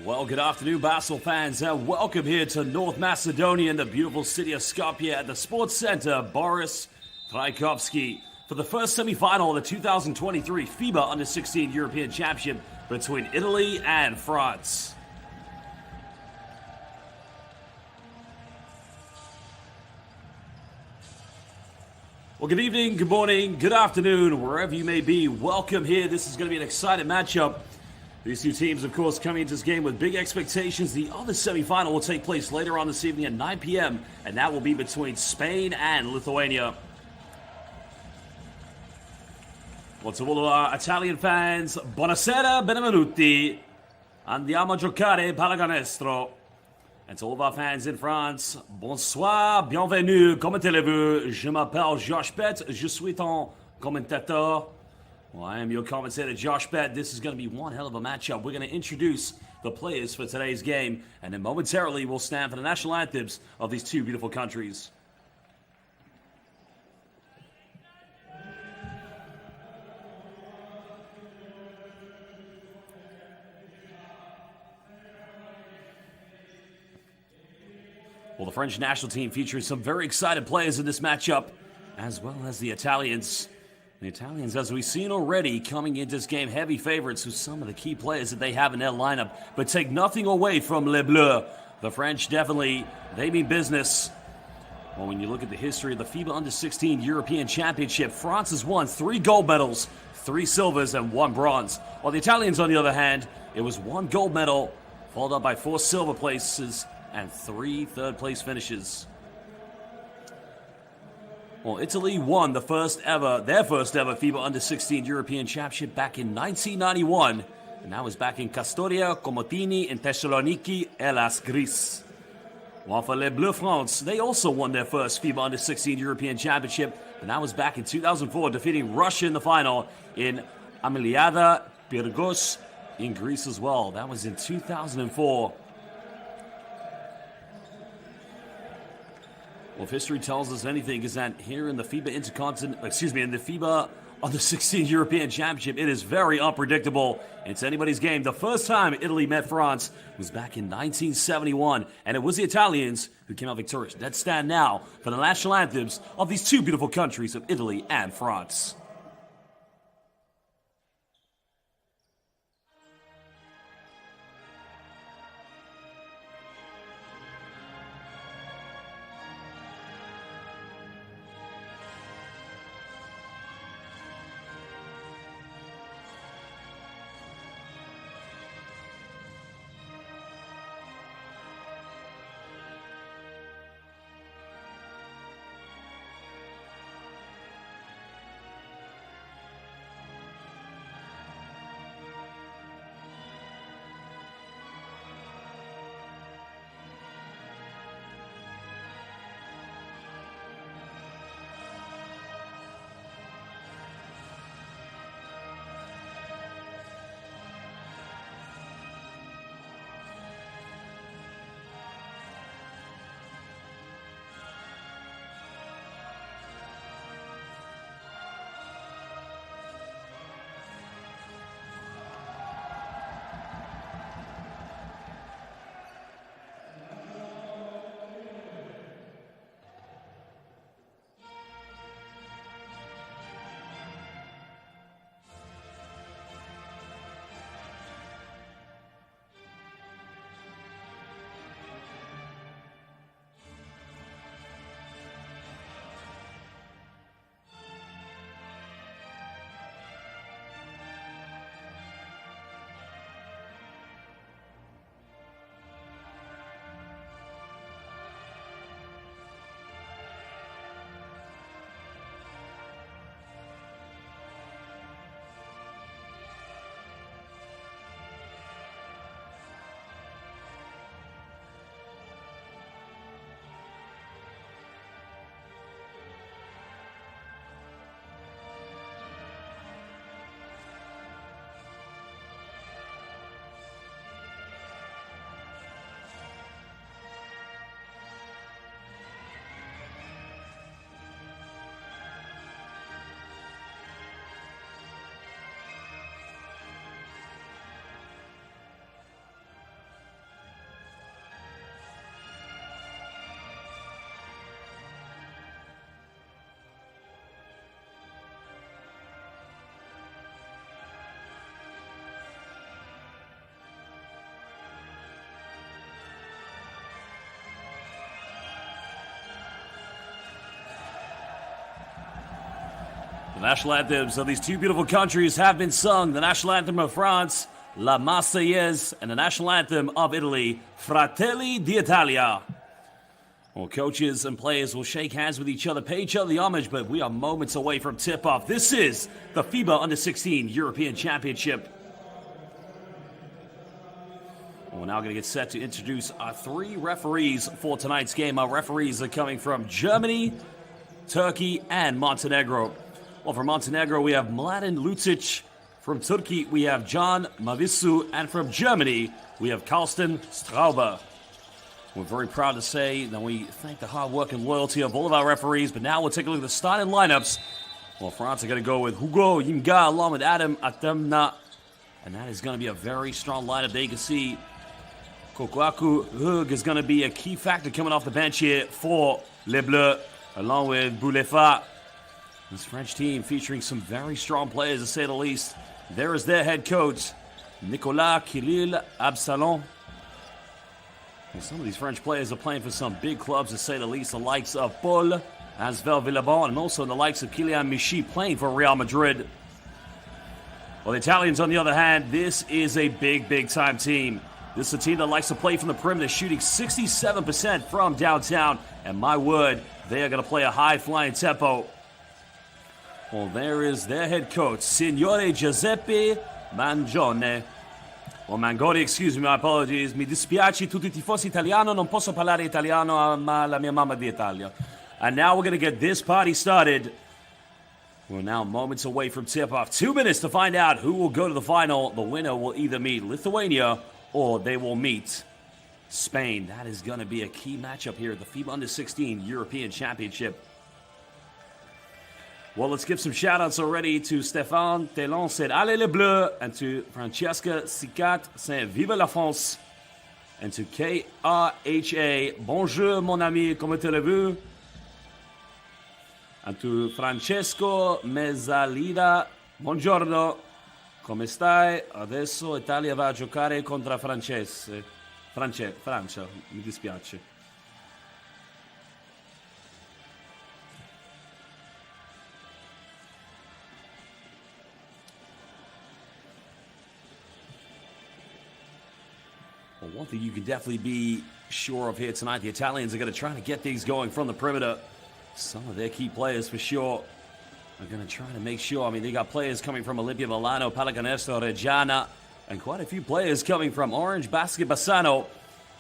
Well, good afternoon, basketball fans, and welcome here to North Macedonia in the beautiful city of Skopje at the Sports Center Boris Trajkovski for the first semi-final of the 2023 FIBA U16 European Championship between Italy and France. Well, good evening, good morning, good afternoon, wherever you may be. Welcome here. This is going to be an exciting matchup. These two teams, of course, coming into this game with big expectations. The other semifinal will take place later on this evening at 9 p.m., and that will be between Spain and Lithuania. Well, to all of our Italian fans, buonasera, benvenuti. Andiamo a giocare pallacanestro. And to all of our fans in France, bonsoir, bienvenue, comment allez-vous? Je m'appelle Josh Bett, je suis ton commentateur. Well, I am your commentator, Josh Bett. This is going to be one hell of a matchup. We're going to introduce the players for today's game, and then momentarily we'll stand for the national anthems of these two beautiful countries. Well, the French national team features some very excited players in this matchup, as well as the Italians. The Italians, as we've seen already, coming into this game heavy favorites with some of the key players that they have in their lineup, but take nothing away from Les Bleus. The French definitely, they mean business. Well, when you look at the history of the FIBA U16 European Championship, France has won 3 gold medals, 3 silvers, and 1 bronze. While the Italians, on the other hand, it was 1 gold medal, followed up by 4 silver places, and 3 third-place finishes. Well, Italy won their first ever FIBA U16 European Championship back in 1991, and that was back in Castoria, Comotini, and Thessaloniki, Hellas, Greece. While for Les Bleus France, they also won their first FIBA U16 European Championship, and that was back in 2004, defeating Russia in the final in Ameliada Pyrgos in Greece as well. That was in 2004. Well, if history tells us anything, is that here in the FIBA in the FIBA U16 European Championship, it is very unpredictable. It's anybody's game. The first time Italy met France was back in 1971, and it was the Italians who came out victorious. Let's stand now for the national anthems of these two beautiful countries of Italy and France. The national anthems of these two beautiful countries have been sung. The national anthem of France, La Marseillaise, and the national anthem of Italy, Fratelli d'Italia. Well, coaches and players will shake hands with each other, pay each other the homage, but we are moments away from tip-off. This is the FIBA U16 European Championship. We're now going to get set to introduce our three referees for tonight's game. Our referees are coming from Germany, Turkey, and Montenegro. Well, from Montenegro, we have Mladen Lucic. From Turkey, we have John Mavisu. And from Germany, we have Carsten Strauber. We're very proud to say that we thank the hard work and loyalty of all of our referees. But now we'll take a look at the starting lineups. Well, France are going to go with Hugo Yimga along with Adam Atemna. And that is going to be a very strong lineup. There you can see Kokuaku Hug is going to be a key factor coming off the bench here for Les Bleus, along with Boulefa. This French team featuring some very strong players, to say the least. There is their head coach, Nicolas Kirill Absalon. And some of these French players are playing for some big clubs, to say the least. The likes of Paul Asvel Villabon and also the likes of Kylian Michy playing for Real Madrid. Well, the Italians, on the other hand, this is a big time team. This is a team that likes to play from the perimeter, shooting 67% from downtown. And my word, they are going to play a high-flying tempo. Well, there is their head coach, Signore Giuseppe Mangione. Or Mangoni, excuse me, my apologies. Mi dispiace tutti i tifosi italiano, non posso parlare italiano, ma la mia mamma di Italia. And now we're going to get this party started. We're now moments away from tip-off. 2 minutes to find out who will go to the final. The winner will either meet Lithuania or they will meet Spain. That is going to be a key matchup here at the FIBA U16 European Championship. Well, let's give some shout-outs already to Stéphane Telon, said Allez les Bleus, and to Francesca Sicat, saying Vive la France, and to KRHA, Bonjour mon ami, comment allez-vous? And to Francesco Mezzalida, Buongiorno, come stai? Adesso Italia va a giocare contro Francia, mi dispiace. Well, one thing you can definitely be sure of here tonight, the Italians are going to try to get things going from the perimeter. Some of their key players, for sure, are going to try to make sure. I mean, they got players coming from Olimpia Milano, Pallacanestro, Reggiana, and quite a few players coming from Orange Basket Bassano,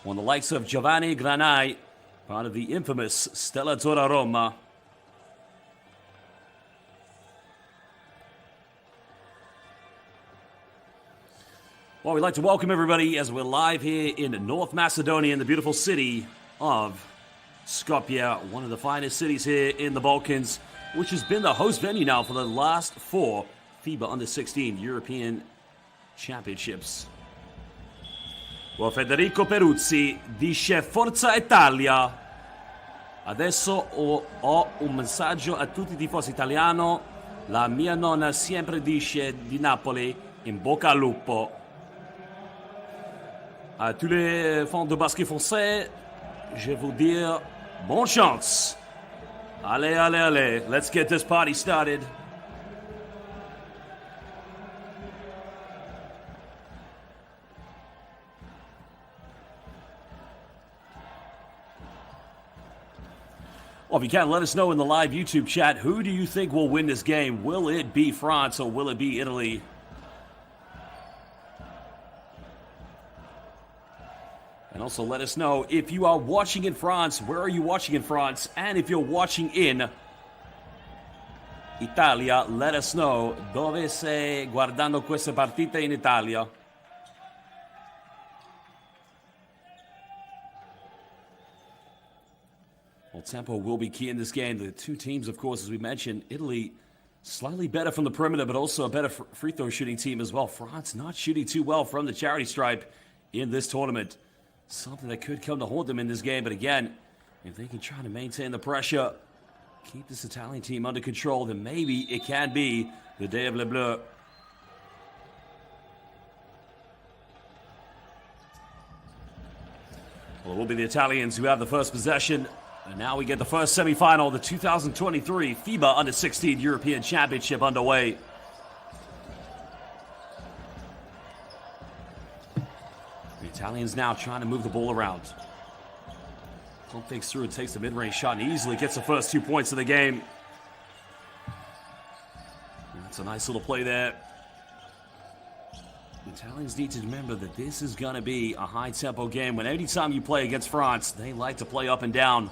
on the likes of Giovanni Granai, part of the infamous Stella Tora Roma. Well, we'd like to welcome everybody as we're live here in North Macedonia, in the beautiful city of Skopje, one of the finest cities here in the Balkans, which has been the host venue now for the last 4 FIBA U16 European Championships. Well, Federico Peruzzi dice Forza Italia. Adesso ho un messaggio a tutti i tifosi italiano. La mia nonna sempre dice di Napoli, in bocca al lupo. À tous les fans de basket français, je vais vous dire bonne chance. Allez, allez, allez. Let's get this party started. Well, if you can, let us know in the live YouTube chat, who do you think will win this game? Will it be France or will it be Italy? And also let us know if you are watching in France, where are you watching in France? And if you're watching in Italia, let us know dove sei guardando queste partite in Italia. Well, tempo will be key in this game. The two teams, of course, as we mentioned, Italy slightly better from the perimeter, but also a better free throw shooting team as well. France not shooting too well from the charity stripe in this tournament. Something that could come to haunt them in this game. But again, if they can try to maintain the pressure, keep this Italian team under control, then maybe it can be the day of Les Bleus. Well, it will be the Italians who have the first possession And now we get the first semifinal of the 2023 FIBA U16 European Championship underway. The Italians now trying to move the ball around. Pump fakes through and takes the mid-range shot and easily gets the first 2 points of the game. That's a nice little play there. The Italians need to remember that this is going to be a high-tempo game. When anytime you play against France, they like to play up and down.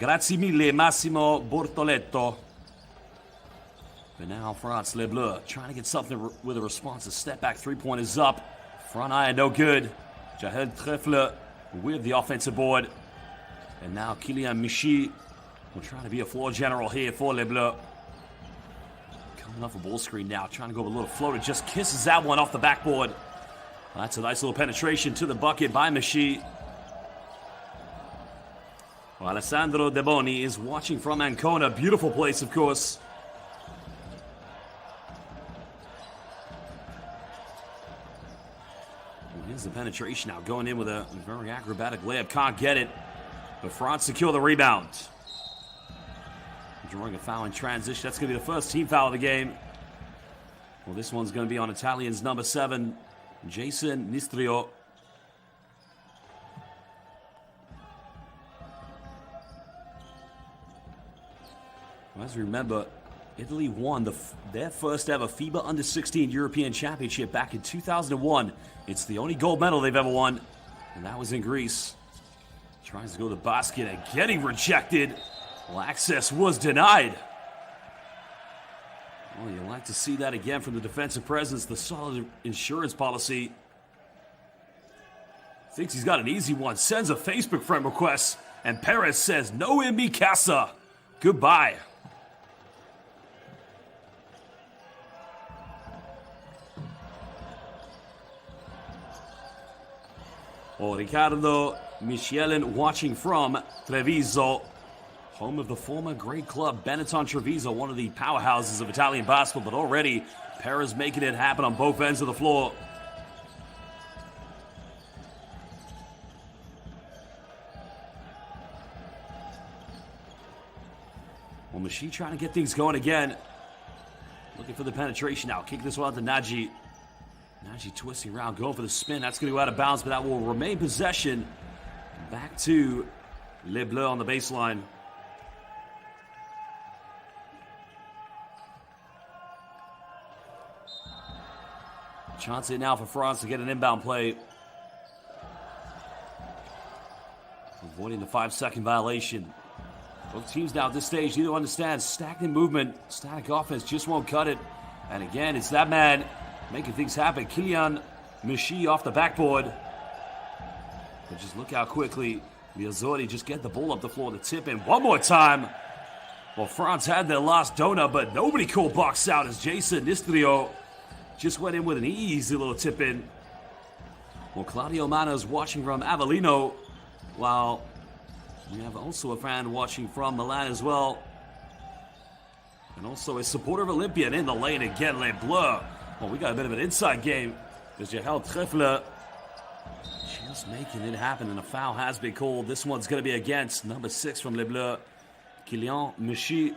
Grazie mille, Massimo Bortoletto. But now France, Les Bleus, trying to get something with a response. A step-back three-point is up. Front iron, no good. Jahel Treffler with the offensive board. And now Kylian Michy will try to be a floor general here for Les Bleus. Coming off a ball screen now, trying to go with a little floater. Just kisses that one off the backboard. That's a nice little penetration to the bucket by Michy. Well, Alessandro De Boni is watching from Ancona. Beautiful place, of course. Well, here's the penetration now. Going in with a very acrobatic layup. Can't get it. But France secure the rebound. Drawing a foul in transition. That's going to be the first team foul of the game. Well, this one's going to be on Italians number 7, Jason Nistrio. As we remember, Italy won their first ever FIBA U16 European Championship back in 2001. It's the only gold medal they've ever won, and that was in Greece. Tries to go to the basket and getting rejected. Well, access was denied. Well, you'd like to see that again from the defensive presence, the solid insurance policy. Thinks he's got an easy one, sends a Facebook friend request, and Perez says, no in mi casa. Goodbye. Oh, Riccardo Michelen watching from Treviso, home of the former great club Benetton Treviso, one of the powerhouses of Italian basketball, but already Perez making it happen on both ends of the floor. Well, Michy trying to get things going again. Looking for the penetration now. Kick this one out to Nagy. Nagy twisting around, going for the spin. That's going to go out of bounds, but that will remain possession. Back to Les Bleus on the baseline. Chance it now for France to get an inbound play. Avoiding the 5-second violation. Both teams now at this stage need to understand stagnant movement, static offense just won't cut it. And again, it's that man making things happen. Kylian Michy off the backboard. But just look how quickly the Azzurri just get the ball up the floor to tip in one more time. Well, France had their last donut, but nobody called box out as Jason Nistrio just went in with an easy little tip in. Well, Claudio Mano's watching from Avellino, while we have also a fan watching from Milan as well. And also a supporter of Olympian in the lane again, Les Bleus. Well, we got a bit of an inside game. There's Jahel Treffler just making it happen, and a foul has been called. This one's going to be against number 6 from Les Bleus, Kylian Michy.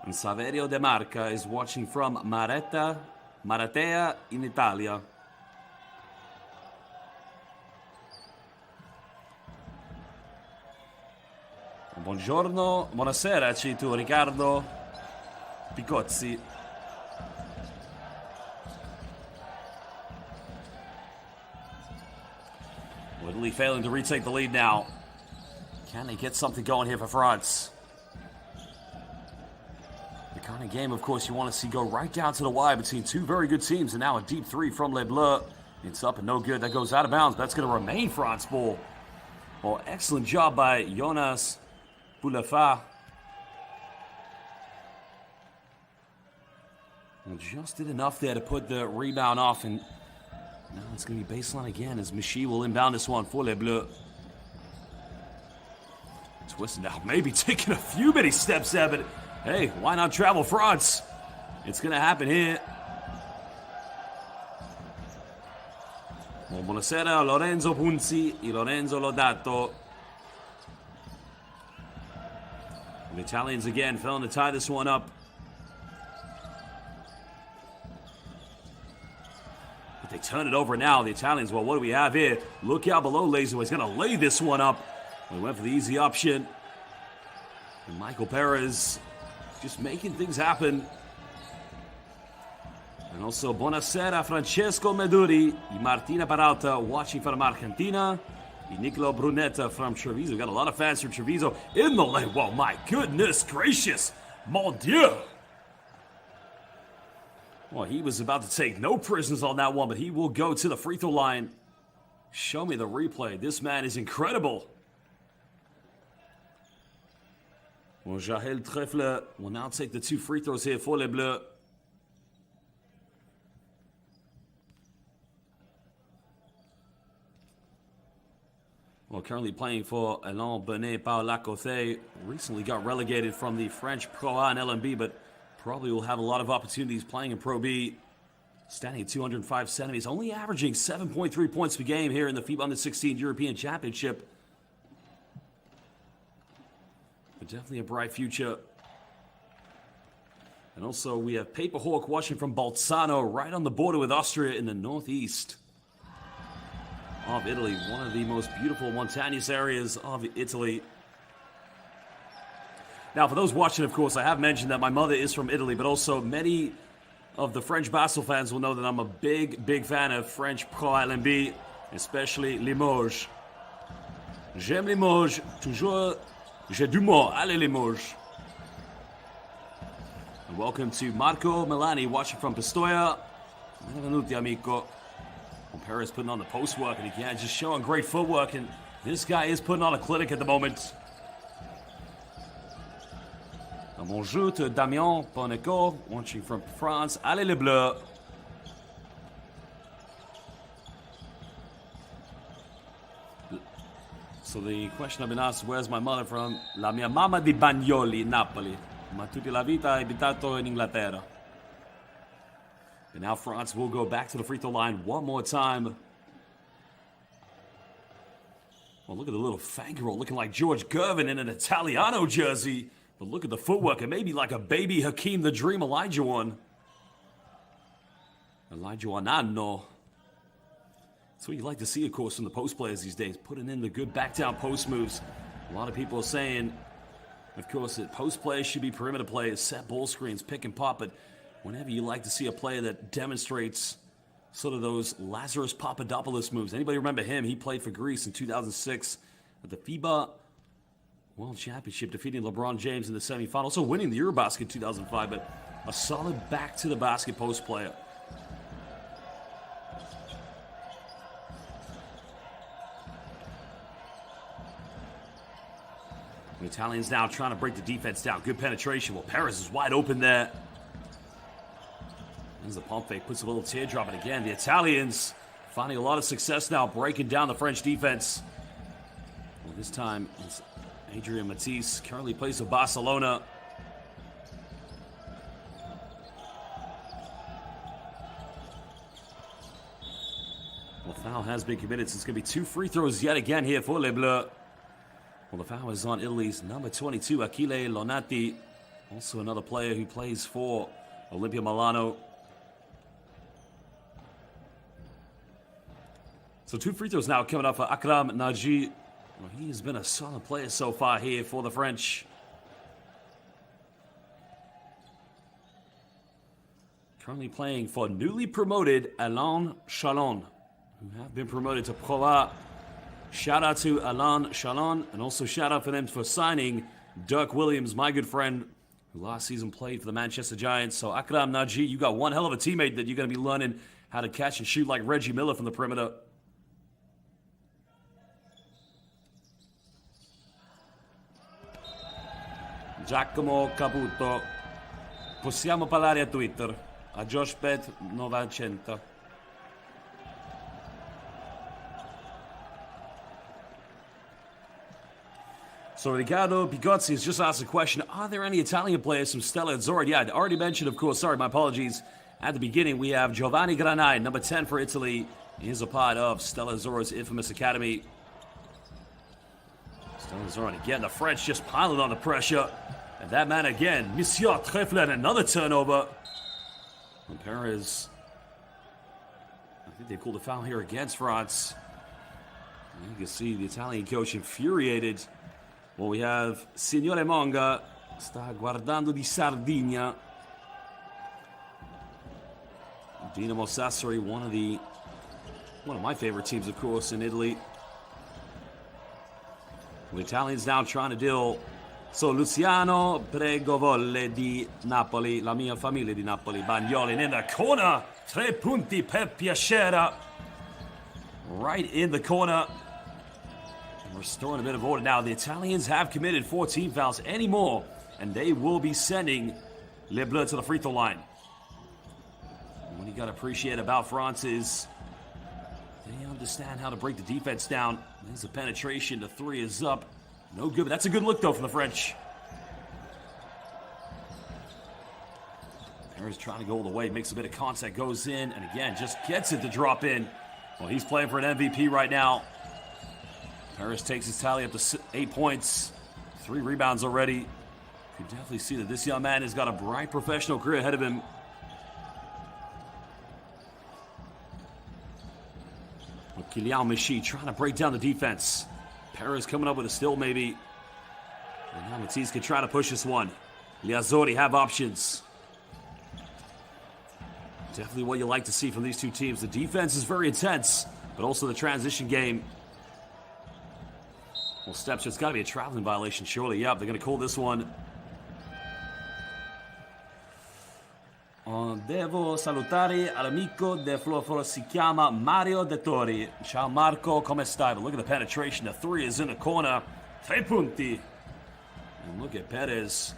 And Saverio De Marca is watching from Maratea in Italia. Buongiorno, buonasera, Cito Riccardo Picozzi. Italy failing to retake the lead now. Can they get something going here for France? The kind of game, of course, you want to see go right down to the wire between two very good teams, and now a deep three from Les Bleus. It's up and no good. That goes out of bounds. That's going to remain France ball. Well, excellent job by Jonas Boulafa. Well, just did enough there to put the rebound off, and now it's going to be baseline again as Michy will inbound this one for Les Bleus. Twisting now, maybe taking a few many steps there, but hey, why not travel France? It's going to happen here. Buonasera Lorenzo Punzi e Lorenzo Lodato. The Italians again failing to tie this one up. But they turn it over now. The Italians, well, what do we have here? Look out below, Laser. He's going to lay this one up. We went for the easy option. And Michael Perez just making things happen. And also, buonasera Francesco Meduri e Martina Peralta watching from Argentina. And Nicolo Brunetta from Treviso. We've got a lot of fans from Treviso in the lane. Whoa, my goodness gracious. Mon Dieu. Well, he was about to take no prisoners on that one, but he will go to the free throw line. Show me the replay. This man is incredible. Well, Jahel Treffler will now take the 2 free throws here for Les Bleus. Well, currently playing for Alain Benet-Par-Lacothe. Recently got relegated from the French Pro A and LMB, but probably will have a lot of opportunities playing in Pro B. Standing at 205 centimeters, only averaging 7.3 points per game here in the FIBA U16 European Championship. But definitely a bright future. And also we have Paper Hawk watching from Bolzano, right on the border with Austria in the northeast of Italy. One of the most beautiful mountainous areas of Italy. Now, for those watching, of course, I have mentioned that my mother is from Italy, but also many of the French basketball fans will know that I'm a big fan of French Pro LMB, especially Limoges. J'aime Limoges, toujours, j'ai du mot, allez Limoges. And welcome to Marco Milani watching from Pistoia. Benvenuti, amico. Well, Perez putting on the post work, and again, just showing great footwork, and this guy is putting on a clinic at the moment. Bonjour to Damien Poneco, watching from France. Allez les Bleus. So the question I've been asked, where's my mother from? La mia mamma di Bagnoli, Napoli. Ma tutta la vita ha abitato in Inghilterra. And now France will go back to the free throw line one more time. Well, look at the little fang roll, looking like George Gervin in an Italiano jersey. But look at the footwork, and maybe like a baby Hakeem the Dream Olajuwon. Olajuwonano. That's what you like to see, of course, from the post players these days, putting in the good back-down post moves. A lot of people are saying, of course, that post players should be perimeter players, set ball screens, pick and pop, but whenever you like to see a player that demonstrates sort of those Lazarus Papadopoulos moves. Anybody remember him? He played for Greece in 2006 at the FIBA World Championship, defeating LeBron James in the semifinal, also winning the Eurobasket in 2005, but a solid back-to-the-basket post player. The Italians now trying to break the defense down. Good penetration. Well, Perez is wide open there. There's the pump fake, puts a little teardrop, and again, the Italians finding a lot of success now, breaking down the French defense. Well, this time, it's Adrian Matisse, currently plays for Barcelona. Well, foul has been committed, so it's going to be 2 free throws yet again here for Les Bleus. Well, the foul is on Italy's number 22, Achille Lonati. Also another player who plays for Olimpia Milano. So 2 free throws now coming up for Akram Naji. Well, he has been a solid player so far here for the French. Currently playing for newly promoted Alain Chalon, who have been promoted to Pro A. Shout out to Alain Chalon, and also shout out for them for signing Dirk Williams, my good friend, who last season played for the Manchester Giants. So Akram Naji, you got one hell of a teammate that you're going to be learning how to catch and shoot like Reggie Miller from the perimeter. Giacomo Caputo. Possiamo parlare a Twitter. A JoshBet900. So Riccardo Pigozzi has just asked a question. Are there any Italian players from Stella Azzurra? Yeah, I already mentioned, of course, sorry, my apologies. At the beginning, we have Giovanni Granai, number 10 for Italy. is a part of Stella Azzurra's infamous academy. Stella Azzurra, and again, the French just piling on the pressure. And that man again, Monsieur Trefler, another turnover. And Perez, I think they called a foul here against France. And you can see the Italian coach infuriated. Well, we have Signore Monga, sta guardando di Sardegna. Dinamo Sassari, one of my favorite teams, of course, in Italy. The Italians now trying to deal. So Luciano, prego volle di Napoli, la mia famiglia di Napoli. Bagnoli in the corner, 3 punti per Piacere. Right in the corner. Restoring a bit of order now. The Italians have committed 14 fouls anymore, and they will be sending Les Bleus to the free throw line. And what you got to appreciate about France is they understand how to break the defense down. There's a penetration. The 3 is up. No good, but that's a good look, though, from the French. Perez trying to go all the way. Makes a bit of contact, goes in, and again, just gets it to drop in. Well, he's playing for an MVP right now. Perez takes his tally up to 8 points. 3 rebounds already. You can definitely see that this young man has got a bright professional career ahead of him. Kylian Michy trying to break down the defense. Perez coming up with a steal, maybe. And now Matisse can try to push this one. The Azzurri have options. Definitely what you like to see from these two teams. The defense is very intense, but also the transition game. Well, steps, it's got to be a traveling violation, surely. Yep, they're going to call this one. Devo salutare all'amico del Floro, si chiama Mario De Tori. Ciao Marco, come stai? But look at the penetration. The 3 is in the corner. 3 punti. And look at Perez.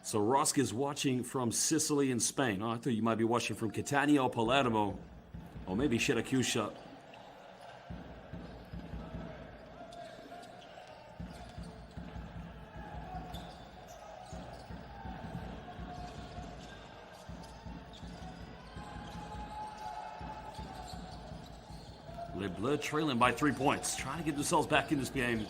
So Rosk is watching from Sicily in Spain. Oh, I thought you might be watching from Catania or Palermo. Or maybe Syracuse. Les Bleus trailing by 3 points. Trying to get themselves back in this game.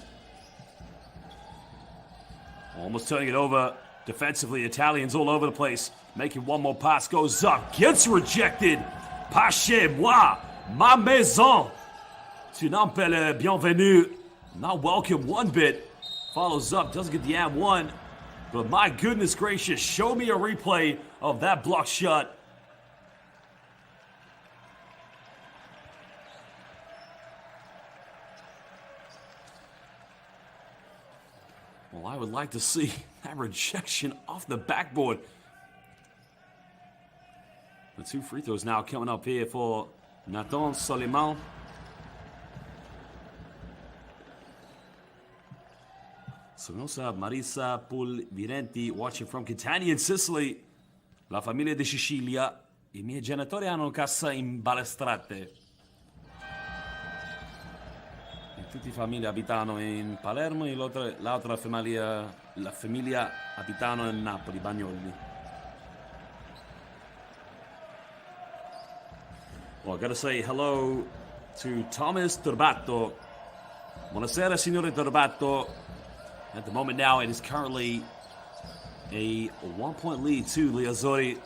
Almost turning it over. Defensively, Italians all over the place. Making one more pass. Goes up. Gets rejected. Pas chez moi. Ma maison. Tu n'appelles bienvenue. Not welcome one bit. Follows up. Doesn't get the and one. But my goodness gracious. Show me a replay of that block shot. Well, I would like to see that rejection off the backboard. The 2 free throws now coming up here for Nathan Soliman. So we also have Marisa Pulvirenti watching from Catania in Sicily. La famiglia di Sicilia. I miei genitori hanno casa in Balestrate. Tutti i famiglie abitano in Palermo e l'altra famiglia abitano in Napoli, Bagnoli. Well, I gotta say hello to Thomas Turbato. Buonasera, signore Turbato. At the moment now, it is currently a 1-point lead to the Azzurri.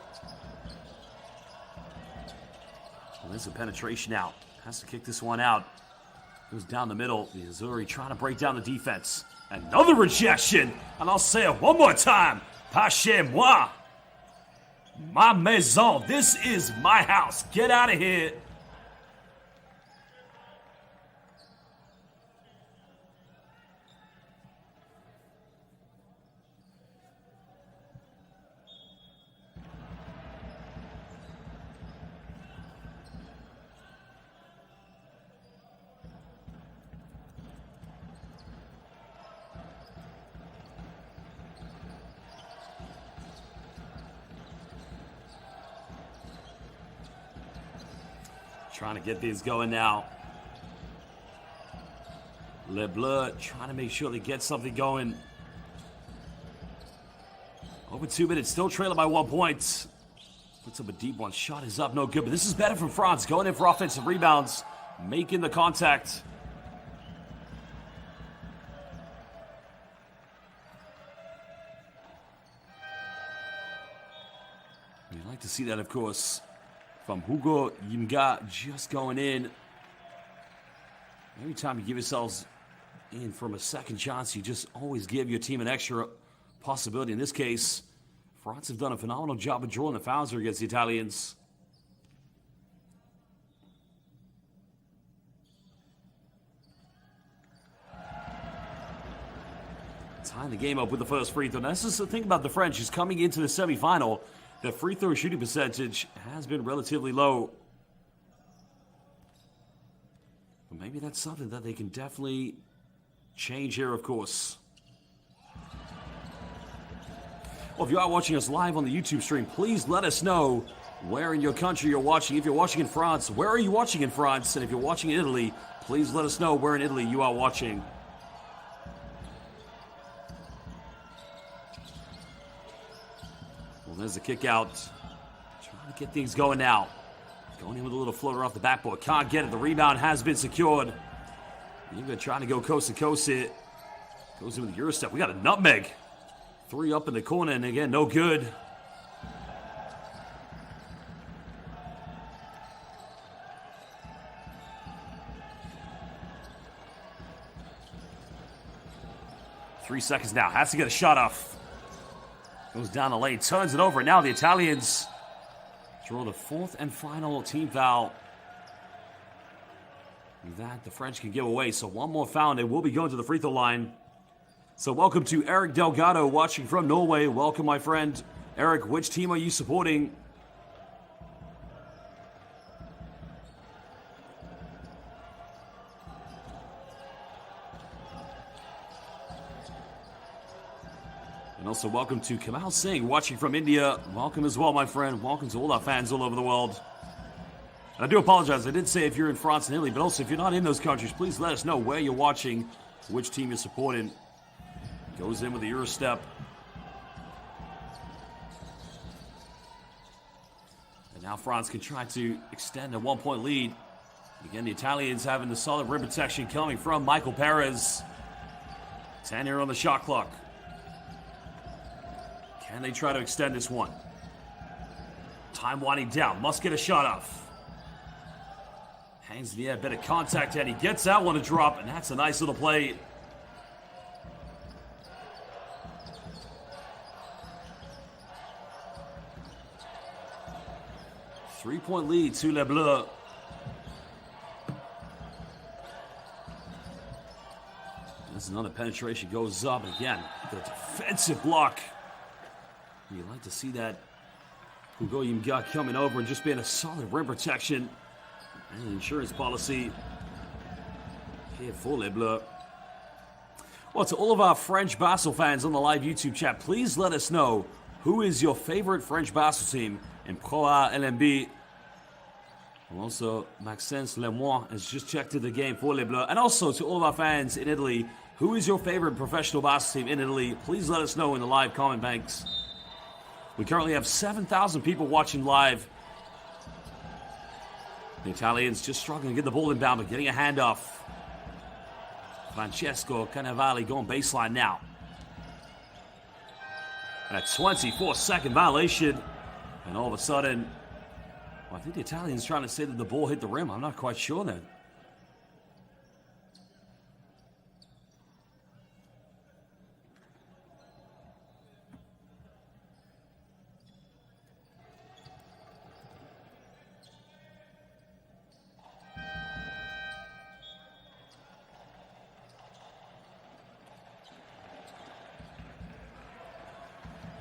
Well, there's a penetration out. Has to kick this one out. Goes down the middle. The Azzurri trying to break down the defense. Another rejection. And I'll say it one more time. Pas chez moi. Ma maison. This is my house. Get out of here. Trying to get these going now. Les Bleus trying to make sure they get something going. Over 2 minutes, still trailing by 1 point. Puts up a deep one. Shot is up, no good. But this is better from France. Going in for offensive rebounds. Making the contact. You'd like to see that, of course, from Hugo Yimga just going in. Every time you give yourselves in from a second chance, you just always give your team an extra possibility. In this case, France have done a phenomenal job of drawing the fouls here against the Italians. Tying the game up with the first free throw. Now, this is the thing about the French, is coming into the semifinal, the free throw shooting percentage has been relatively low. But maybe that's something that they can definitely change here, of course. Well, if you are watching us live on the YouTube stream, please let us know where in your country you're watching. If you're watching in France, where are you watching in France? And if you're watching in Italy, please let us know where in Italy you are watching. Well, there's the kick out. Trying to get things going now. Going in with a little floater off the backboard. Can't get it. The rebound has been secured. Even trying to go coast to coast here. Goes in with the Eurostep. We got a nutmeg. 3 up in the corner, and again, no good. Three seconds now. Has to get a shot off. Goes down the lane, turns it over, and now the Italians draw the 4th and final team foul that the French can give away. So one more foul, and they will be going to the free throw line. So welcome to Eric Delgado watching from Norway. Welcome, my friend. Eric, which team are you supporting? And also welcome to Kamal Singh watching from India. Welcome as well, my friend. Welcome to all our fans all over the world. And I do apologize. I did say if you're in France and Italy, but also if you're not in those countries, please let us know where you're watching, which team you're supporting. Goes in with the Eurostep. And now France can try to extend a 1-point lead. Again, the Italians having the solid rim protection coming from Michael Perez. 10 here on the shot clock. Can they try to extend this one? Time winding down. Must get a shot off. Hangs in the air. Bit of contact, and he gets that one to drop. And that's a nice little play. Three-point lead to Les Bleus. There's another penetration, goes up again. The defensive block. You'd like to see that Hugo Yimga coming over and just being a solid rim protection and an insurance policy here for Les Bleus. Well, to all of our French basketball fans on the live YouTube chat, please let us know who is your favorite French basketball team in Pro A LMB. And also, Maxence Lemoine has just checked in the game for Les Bleus. And also to all of our fans in Italy, who is your favorite professional basketball team in Italy? Please let us know in the live comment banks. We currently have 7,000 people watching live. The Italians just struggling to get the ball inbound, but getting a handoff. Francesco Cannavale going baseline now. And a 24-second violation. And all of a sudden, well, I think the Italians trying to say that the ball hit the rim. I'm not quite sure then.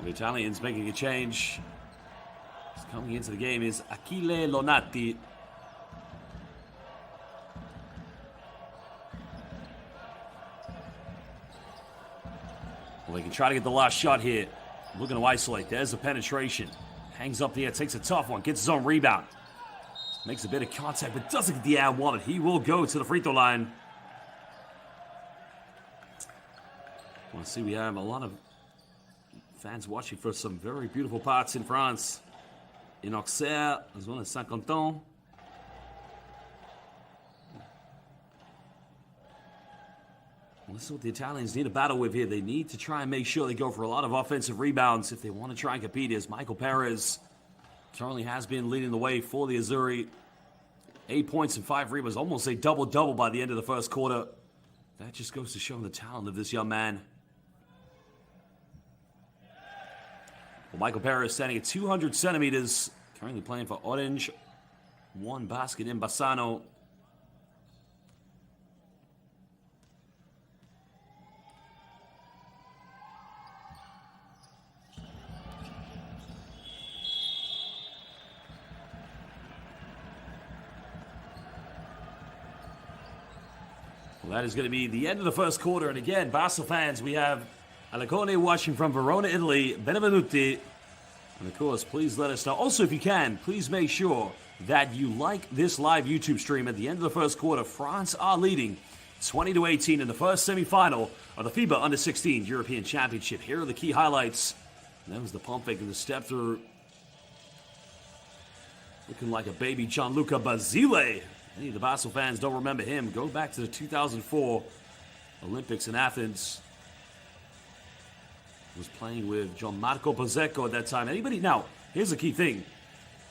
The Italians making a change. Coming into the game is Achille Lonati. Well, they can try to get the last shot here. Looking to isolate. There's the penetration. Hangs up the air, takes a tough one, gets his own rebound. Makes a bit of contact, but doesn't get the ad wanted. He will go to the free throw line. Well, see, we have a lot of fans watching for some very beautiful parts in France. in Auxerre, as well as Saint-Quentin. Well, this is what the Italians need to battle with here. They need to try and make sure they go for a lot of offensive rebounds if they want to try and compete, as Michael Perez currently has been leading the way for the Azzurri. 8 points and 5 rebounds, almost a double-double by the end of the first quarter. That just goes to show the talent of this young man. Well, Michael Perez standing at 200 centimeters, currently playing for Orange. 1 basket in Bassano. Well, that is going to be the end of the first quarter. And again, Basel fans, we have Alacone watching from Verona, Italy. Benvenuti. And of course, please let us know. Also, if you can, please make sure that you like this live YouTube stream. At the end of the first quarter, France are leading 20-18 in the first semifinal of the FIBA U16 European Championship. Here are the key highlights. And that was the pump fake and the step through. Looking like a baby Gianluca Basile. Any of the Basel fans don't remember him. Go back to the 2004 Olympics in Athens. Was playing with Gianmarco Pozzecco at that time. Anybody? Now, here's the key thing.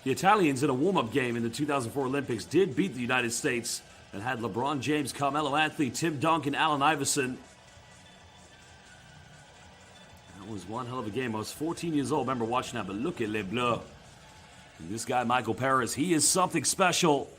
The Italians in a warm-up game in the 2004 Olympics did beat the United States and had LeBron James, Carmelo Anthony, Tim Duncan, Allen Iverson. That was one hell of a game. I was 14 years old. I remember watching that, but look at Les Bleus. And this guy, Michael Perez, he is something special.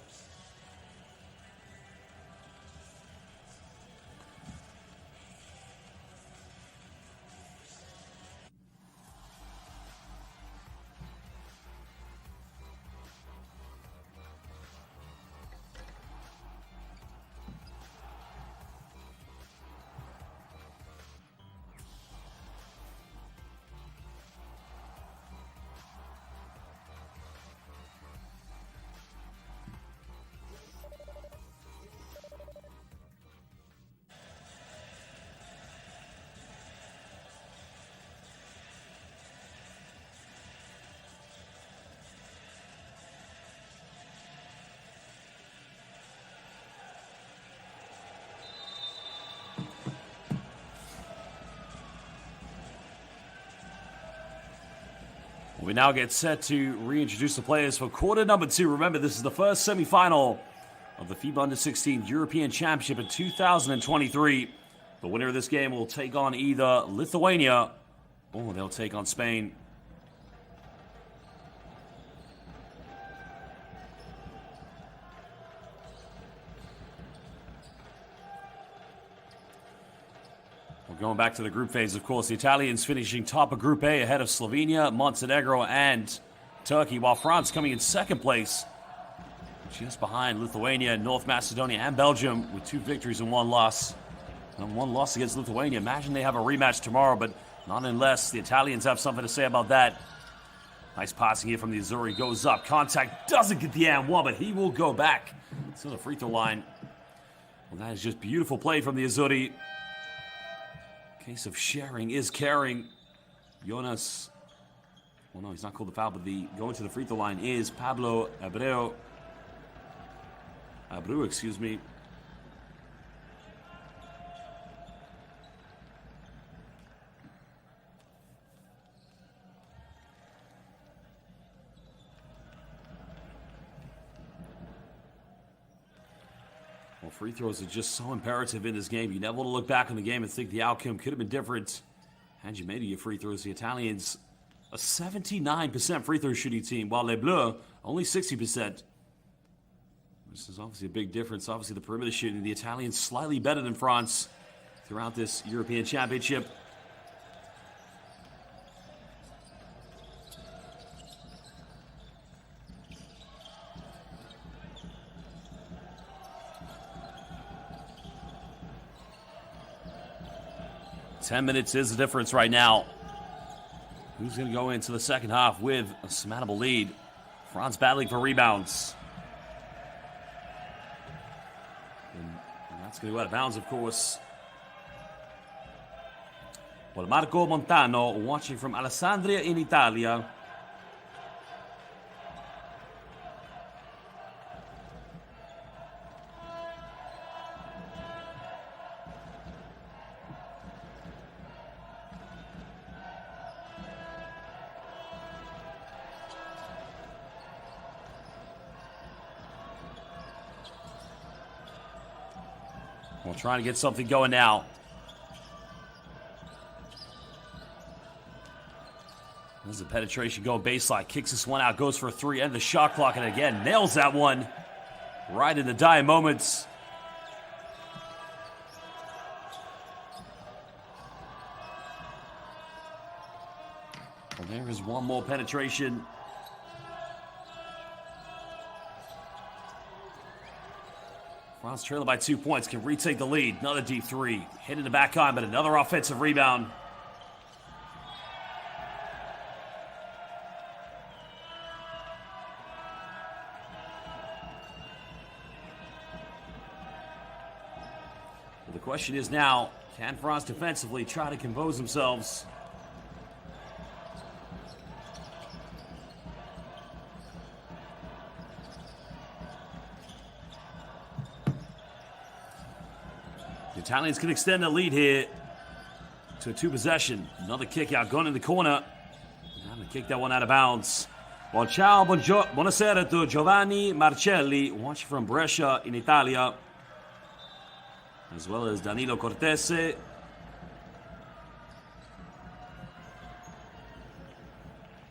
We now get set to reintroduce the players for quarter number 2. Remember, this is the first semifinal of the FIBA U16 European Championship in 2023. The winner of this game will take on either Lithuania or they'll take on Spain. Going back to the group phase, of course, the Italians finishing top of Group A ahead of Slovenia, Montenegro, and Turkey, while France coming in second place, just behind Lithuania, North Macedonia, and Belgium with 2 victories and 1 loss. And 1 loss against Lithuania. Imagine they have a rematch tomorrow, but not unless the Italians have something to say about that. Nice passing here from the Azzurri. Goes up. Contact doesn't get the and 1, but he will go back to the free throw line. Well, that is just beautiful play from the Azzurri. Case of sharing is caring. Jonas, well, no, he's not called the foul, but the going to the free throw line is Pablo Abreu, excuse me. Well, free throws are just so imperative in this game. You never want to look back on the game and think the outcome could have been different had you made your free throws. The Italians, a 79% free throw shooting team, while Les Bleus, only 60%. This is obviously a big difference. Obviously, the perimeter shooting, the Italians slightly better than France throughout this European Championship. Ten minutes is the difference right now. Who's going to go into the second half with a surmountable lead? France battling for rebounds. And that's going to go out of bounds, of course. Well, Marco Montano watching from Alessandria in Italia. We'll try to get something going now. There's the penetration going baseline. Kicks this one out, goes for a three, and the shot clock, and again, nails that one right in the dying moments. Well, there is one more penetration. France trailing by 2 points, can retake the lead. Another deep three. Hit in the back iron, but another offensive rebound. Well, the question is now, can France defensively try to compose themselves? The Italians can extend the lead here to a two-possession. Another kick out, going in the corner. I'm going to kick that one out of bounds. Well, ciao, buonasera to Giovanni Marcelli, watching from Brescia in Italia, as well as Danilo Cortese.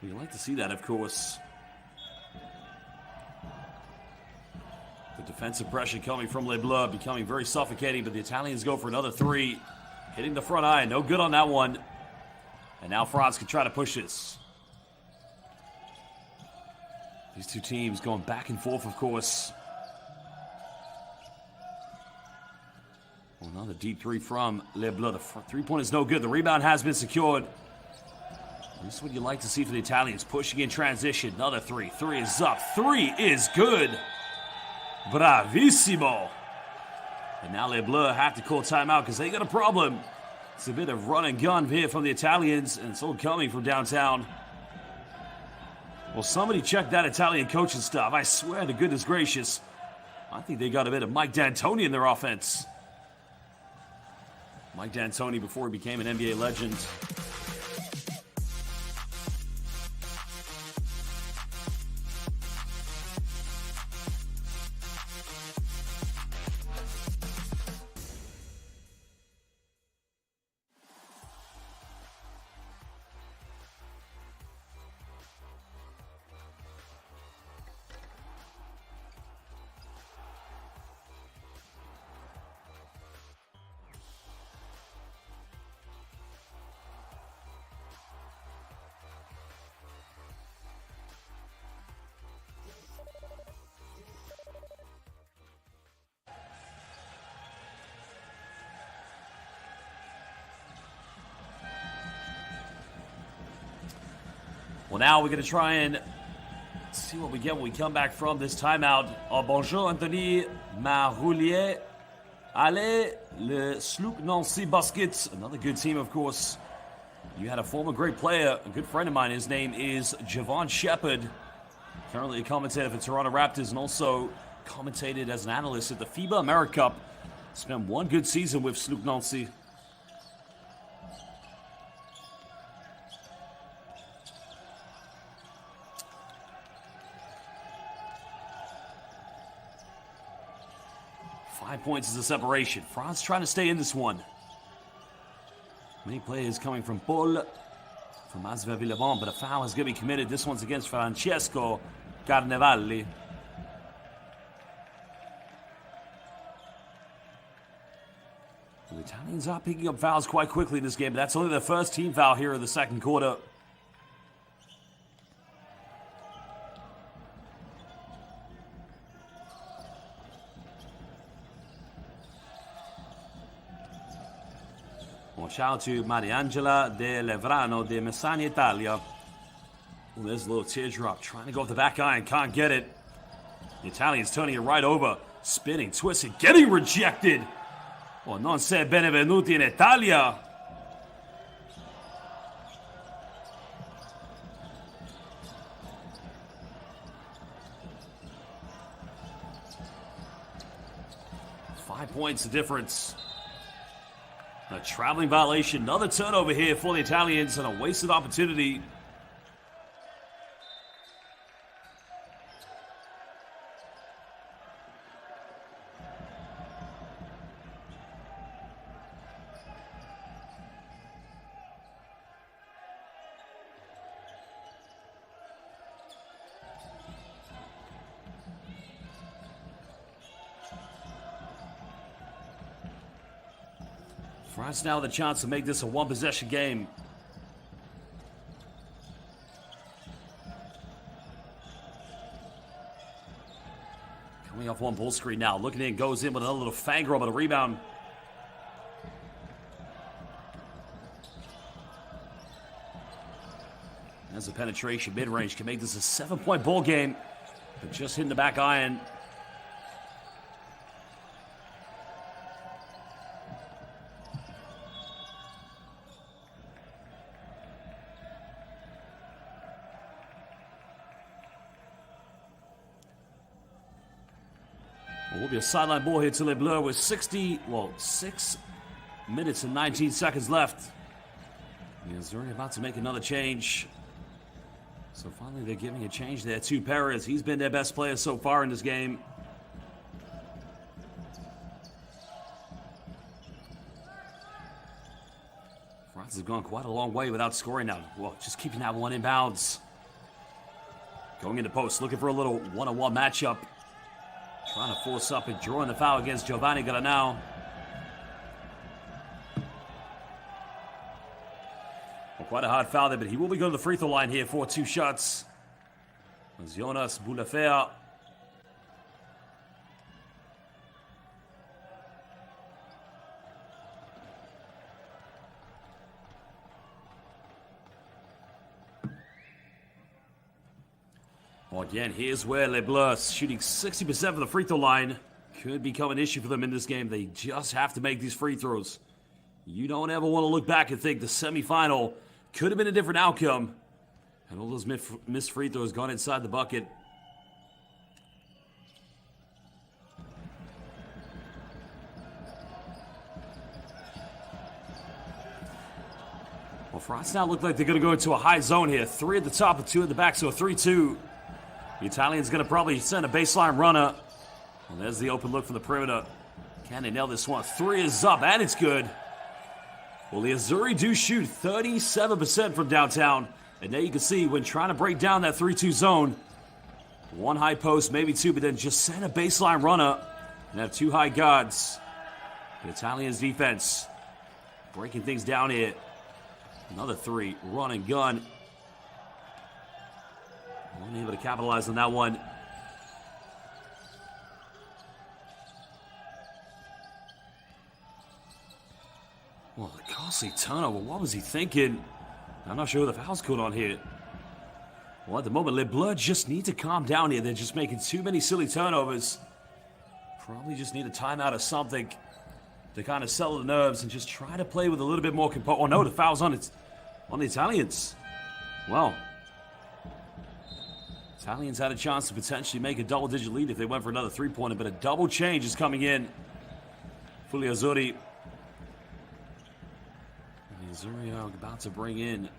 We'd like to see that, of course. The defensive pressure coming from Les Bleus becoming very suffocating, but the Italians go for another three. Hitting the front iron, no good on that one. And now France can try to push this. These two teams going back and forth, of course. Well, another deep three from Les Bleus. The three-point is no good. The rebound has been secured. This is what you like to see for the Italians. Pushing in transition. Another three. Three is up. Three is good. Bravissimo. And now Les Bleus have to call timeout because they got a problem. It's a bit of run and gun here from the Italians, and it's all coming from downtown. Well, somebody check that Italian coaching staff. I swear to goodness gracious. I think they got a bit of Mike D'Antoni in their offense. Mike D'Antoni before he became an NBA legend. Well, now we're going to try and see what we get when we come back from this timeout. Oh, bonjour, Anthony Maroulier. Allez, le Slouk Nancy Baskets. Another good team, of course. You had a former great player, a good friend of mine. His name is Javon Shepard. Currently a commentator for Toronto Raptors and also commentated as an analyst at the FIBA America Cup. Spent one good season with Slouk Nancy. Points is the separation. France trying to stay in this one. Many players coming from Paul, from Asver Villabon, but a foul is going to be committed. This one's against Francesco Carnevalli. The Italians are picking up fouls quite quickly in this game, but that's only their first team foul here in the second quarter. Shout out to Mariangela De Levrano de Messania, Italia. Ooh, there's a little teardrop. Trying to go off the back iron. Can't get it. The Italians turning it right over. Spinning, twisting, getting rejected. Oh, non sei benvenuti in Italia. Five points the difference. A traveling violation, another turnover here for the Italians, and a wasted opportunity. France now the chance to make this a one-possession game. Coming off one ball screen now. Looking in, goes in with another little fang roll, but a rebound. As a penetration mid-range can make this a 7-point ball game. But just hitting the back iron. Well, will be a sideline ball here to Les Bleus with 6 minutes and 19 seconds left. Missouri about to make another change. So finally they're giving a change there to Perez. He's been their best player so far in this game. France has gone quite a long way without scoring now. Well, just keeping that one in bounds. Going into post, looking for a little one-on-one matchup. Trying to force up and drawing the foul against Giovanni Granau. Well, quite a hard foul there, but he will be going to the free throw line here for 2 shots. As Jonas Boulafer. Well, again, here's where Les Bleus shooting 60% from the free throw line could become an issue for them in this game. They just have to make these free throws. You don't ever want to look back and think the semifinal could have been a different outcome. And all those missed free throws gone inside the bucket. Well, France now look like they're going to go into a high zone here. 3 at the top and 2 at the back, so a 3-2. The Italian's going to probably send a baseline runner. And there's the open look from the perimeter. Can they nail this one? 3 is up, and it's good. Well, the Azzurri do shoot 37% from downtown. And there you can see when trying to break down that 3-2 zone, 1 high post, maybe 2, but then just send a baseline runner and have 2 high guards. The Italians' defense breaking things down here. Another 3, run and gun. Unable to capitalize on that one. Well, a costly turnover. What was he thinking? I'm not sure who the foul's called on here. Well, at the moment, Les Bleus just need to calm down here. They're just making too many silly turnovers. Probably just need a timeout or something to kind of settle the nerves and just try to play with a little bit more composure. Oh, no, the foul's on the Italians. Well, Italians had a chance to potentially make a double-digit lead if they went for another 3-pointer, but a double change is coming in. Fully Azzurri. Azzurri are about to bring in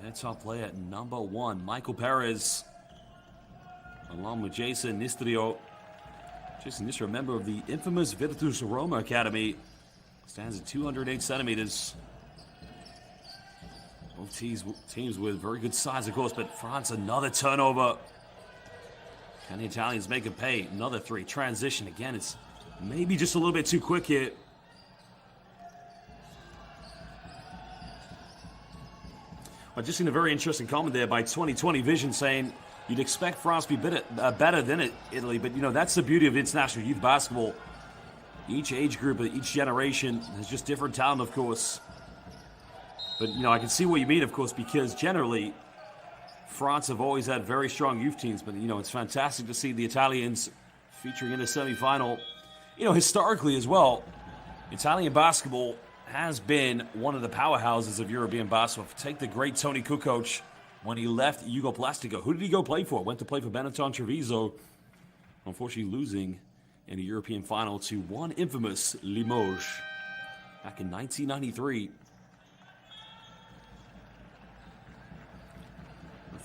their top player at number 1, Michael Perez, along with Jason Nistrio. Jason Nistrio, a member of the infamous Virtus Roma Academy, stands at 208 centimeters. Both teams with very good size, of course, but France, another turnover. Can the Italians make it pay? Another 3. Transition. Again, it's maybe just a little bit too quick here. I just seen a very interesting comment there by 2020 Vision saying you'd expect France to be better than Italy, but, you know, that's the beauty of international youth basketball. Each age group, each generation has just different talent, of course. But, you know, I can see what you mean, of course, because generally France have always had very strong youth teams. But, you know, it's fantastic to see the Italians featuring in the semifinal. You know, historically as well, Italian basketball has been one of the powerhouses of European basketball. Take the great Tony Kukoc when he left Jugoplastico. Who did he go play for? Went to play for Benetton Treviso. Unfortunately losing in the European final to one infamous Limoges back in 1993.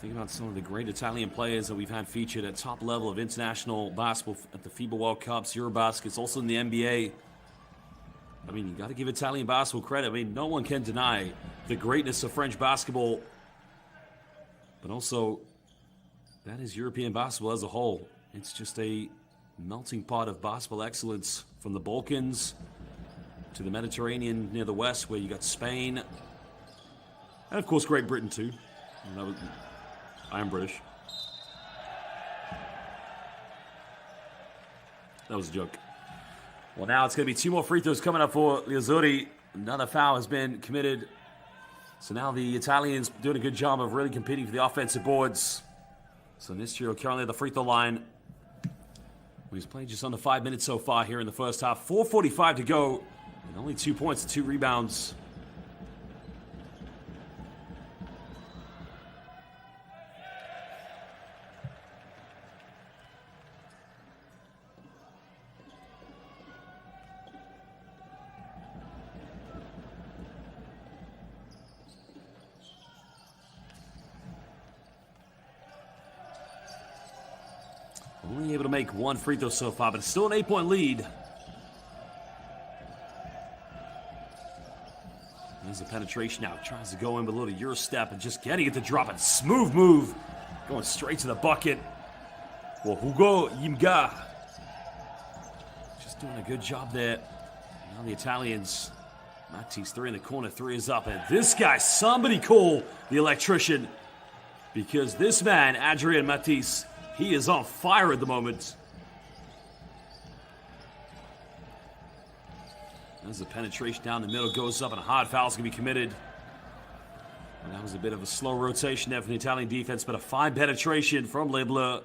Think about some of the great Italian players that we've had featured at top level of international basketball at the FIBA World Cups, Eurobaskets, also in the NBA. I mean, you got to give Italian basketball credit. I mean, no one can deny the greatness of French basketball. But also, that is European basketball as a whole. It's just a melting pot of basketball excellence from the Balkans to the Mediterranean near the west, where you got Spain, and of course Great Britain too. I am British. That was a joke. Well, now it's going to be 2 more free throws coming up for the Azzurri. Another foul has been committed. So now the Italians doing a good job of really competing for the offensive boards. So Nistro currently at the free throw line. He's played just under 5 minutes so far here in the first half. 4:45 to go. And only 2 points and 2 rebounds. Only able to make 1 free throw so far, but it's still an 8-point lead. There's a penetration now. Tries to go in with a little Euro step and just getting it to drop it. Smooth move. Going straight to the bucket. Well, Hugo Yimga just doing a good job there. Now the Italians. Matisse 3 in the corner. 3 is up. And this guy, somebody call the electrician. Because this man, Adrien Matisse, he is on fire at the moment. There's a penetration down the middle, goes up, and a hard foul is going to be committed. And that was a bit of a slow rotation there from the Italian defense, but a fine penetration from Les Bleus.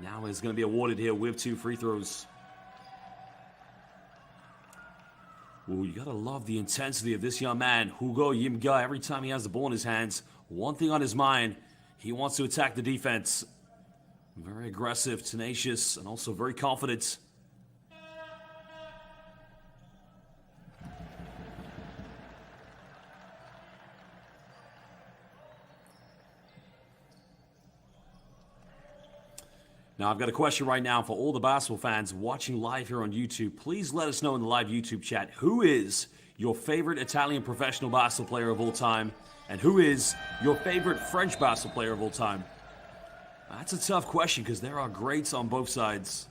Now is going to be awarded here with 2 free throws. Ooh, you got to love the intensity of this young man, Hugo Yimga. Every time he has the ball in his hands, one thing on his mind, he wants to attack the defense. Very aggressive, tenacious, and also very confident. Now, I've got a question right now for all the basketball fans watching live here on YouTube. Please let us know in the live YouTube chat, who is your favorite Italian professional basketball player of all time? And who is your favorite French basketball player of all time? That's a tough question because there are greats on both sides.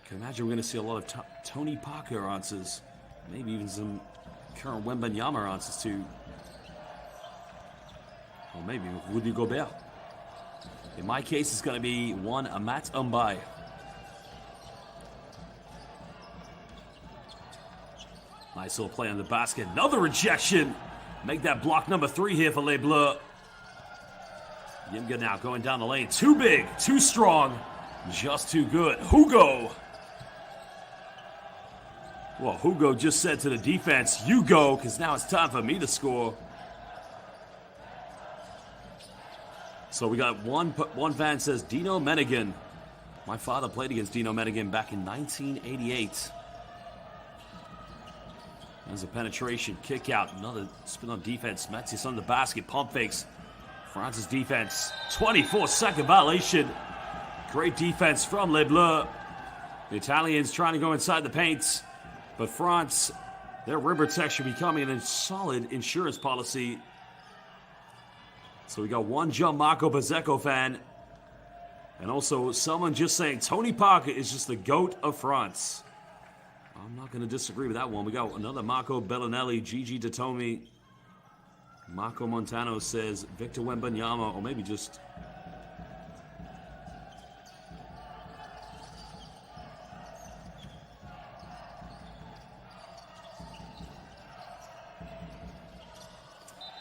I can imagine we're going to see a lot of Tony Parker answers. Maybe even some current Wembanyama answers too. Or maybe Rudy Gobert. In my case, it's going to be one Amat Mbaye. Nice little play on the basket. Another rejection. Make that block number 3 here for Les Bleus. Yimga now going down the lane. Too big, too strong, just too good. Hugo. Well, Hugo just said to the defense, you go, because now it's time for me to score. So we got one fan says, Dino Menigan. My father played against Dino Menigan back in 1988. There's a penetration, kick out, another spin on defense. Matisse on the basket, pump fakes. France's defense, 24-second violation. Great defense from Les Bleus. The Italians trying to go inside the paint, but France, their rim protection becoming a solid insurance policy. So we got one Gianmarco Bazecco fan, and also someone just saying Tony Parker is just the GOAT of France. I'm not going to disagree with that one. We got another Marco Bellinelli, Gigi Datomi. Marco Montano says Victor Wembanyama, or maybe just...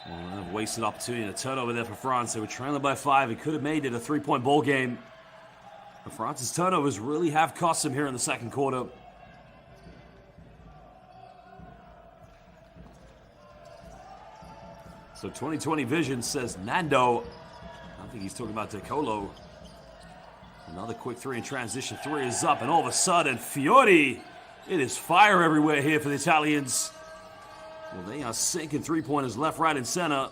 Well, wasted opportunity, a turnover there for France. They were trailing by 5. He could have made it a 3-point ball game. But France's turnovers really have cost him here in the second quarter. So 2020 Vision says Nando. I think he's talking about Decolo. Another quick 3 in transition. 3 is up, and all of a sudden, Fiori. It is fire everywhere here for the Italians. Well, they are sinking 3-pointers left, right, and center.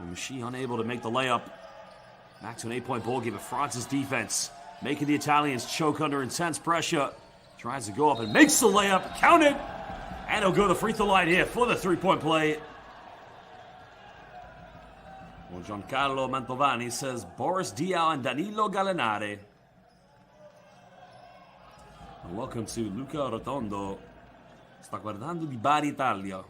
Michi unable to make the layup. Back to an 8-point ball game. But France's defense making the Italians choke under intense pressure. Tries to go up and makes the layup. Count it! And he'll go to the free throw line here for the 3-point play. Well, Giancarlo Mantovani says Boris Diaw and Danilo Gallinari. Welcome to Luca Rotondo. Sta guardando di Bari, Italia.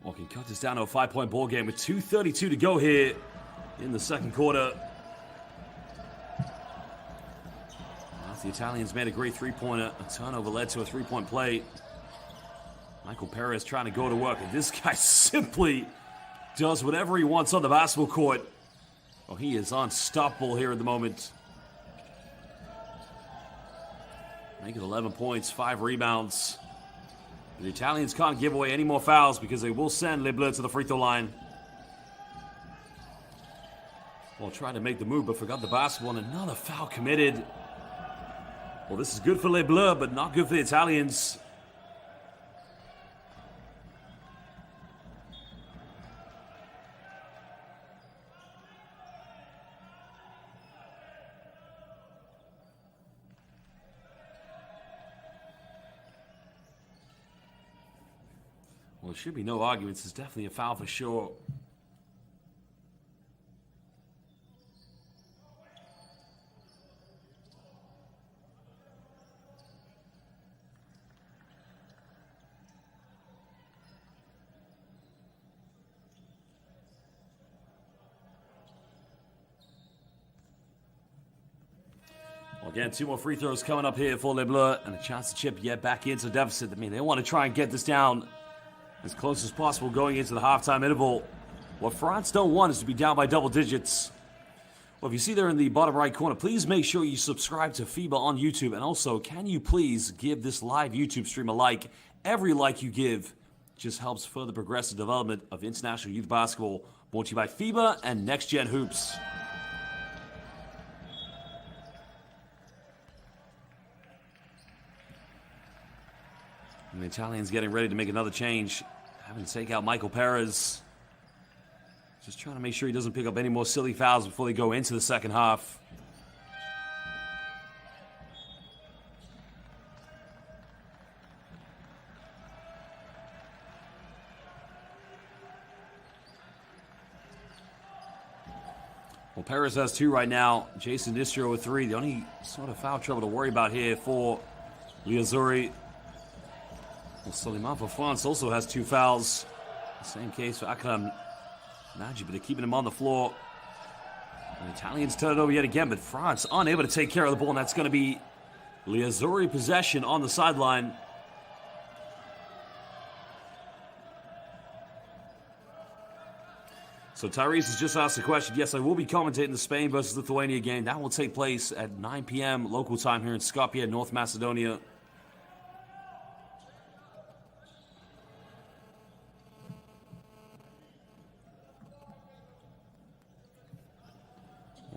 Well, can cut this down to a 5-point ball game with 2:32 to go here in the second quarter. The Italians made a great three-pointer. A turnover led to a three-point play. Michael Perez trying to go to work, and this guy simply does whatever he wants on the basketball court. Oh, he is unstoppable here at the moment. Making 11 points, 5 rebounds. The Italians can't give away any more fouls because they will send Les Bleus to the free throw line. Well, trying to make the move, but forgot the basketball, and another foul committed. Well, this is good for Les Bleus, but not good for the Italians. Well, there should be no arguments. It's definitely a foul for sure. Again, 2 more free throws coming up here for Les Bleus, and a chance to chip yet back into deficit. I mean, they want to try and get this down as close as possible going into the halftime interval. What France don't want is to be down by double digits. Well, if you see there in the bottom right corner, please make sure you subscribe to FIBA on YouTube. And also, can you please give this live YouTube stream a like? Every like you give just helps further progress the development of international youth basketball. Brought to you by FIBA and Next Gen Hoops. And the Italians getting ready to make another change. Having to take out Michael Perez. Just trying to make sure he doesn't pick up any more silly fouls before they go into the second half. Well, Perez has 2 right now. Jason Distro with 3. The only sort of foul trouble to worry about here for Liazzurri. Well, Soliman for France also has 2 fouls. Same case for Akram Nagy, but they're keeping him on the floor. And the Italians turn it over yet again, but France unable to take care of the ball, and that's going to be Liazzurri possession on the sideline. So Tyrese has just asked the question. Yes, I will be commentating the Spain versus Lithuania game. That will take place at 9 p.m. local time here in Skopje, North Macedonia.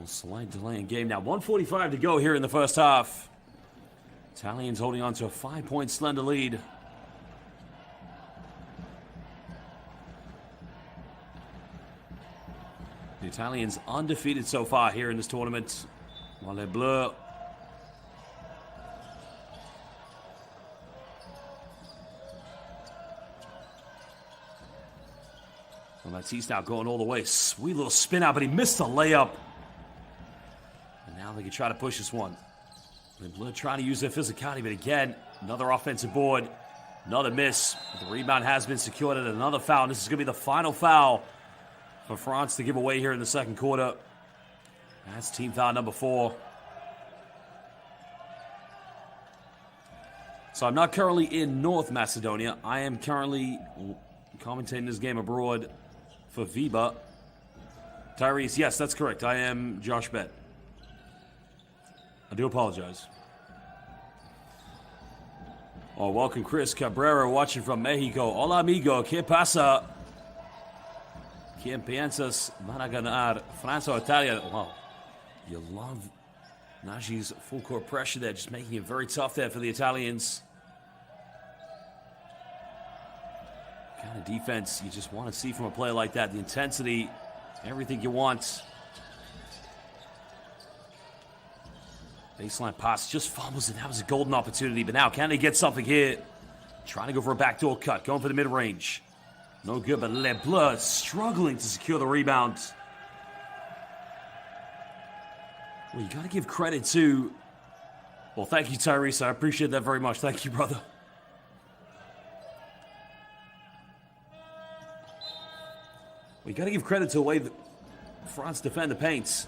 Slight delay in game now. 1:45 to go here in the first half. Italians holding on to a 5-point slender lead. The Italians undefeated so far here in this tournament. While Les Bleus well, Matisse now going all the way. Sweet little spin out, but he missed the layup. Now they can try to push this one. Les Bleus trying to use their physicality, but again, another offensive board, another miss. The rebound has been secured at another foul. And this is going to be the final foul for France to give away here in the second quarter. That's team foul number 4. So I'm not currently in North Macedonia. I am currently commentating this game abroad for FIBA. Tyrese, yes, that's correct. I am Josh Bett. I do apologize. Oh, welcome Chris Cabrera watching from Mexico. Hola amigo, ¿qué pasa? ¿Quién piensas van a ganar? Francia o Italia? Wow, you love Nagy's full court pressure there, just making it very tough there for the Italians. Kind of defense you just want to see from a player like that. The intensity, everything you want. Baseline pass, just fumbles it. That was a golden opportunity, but now can they get something here? Trying to go for a backdoor cut, going for the mid-range. No good, but Le Bleu struggling to secure the rebound. Well, you got to give credit to... Well, thank you, Tyrese. I appreciate that very much. Thank you, brother. Well, you got to give credit to the way that France defend the paints.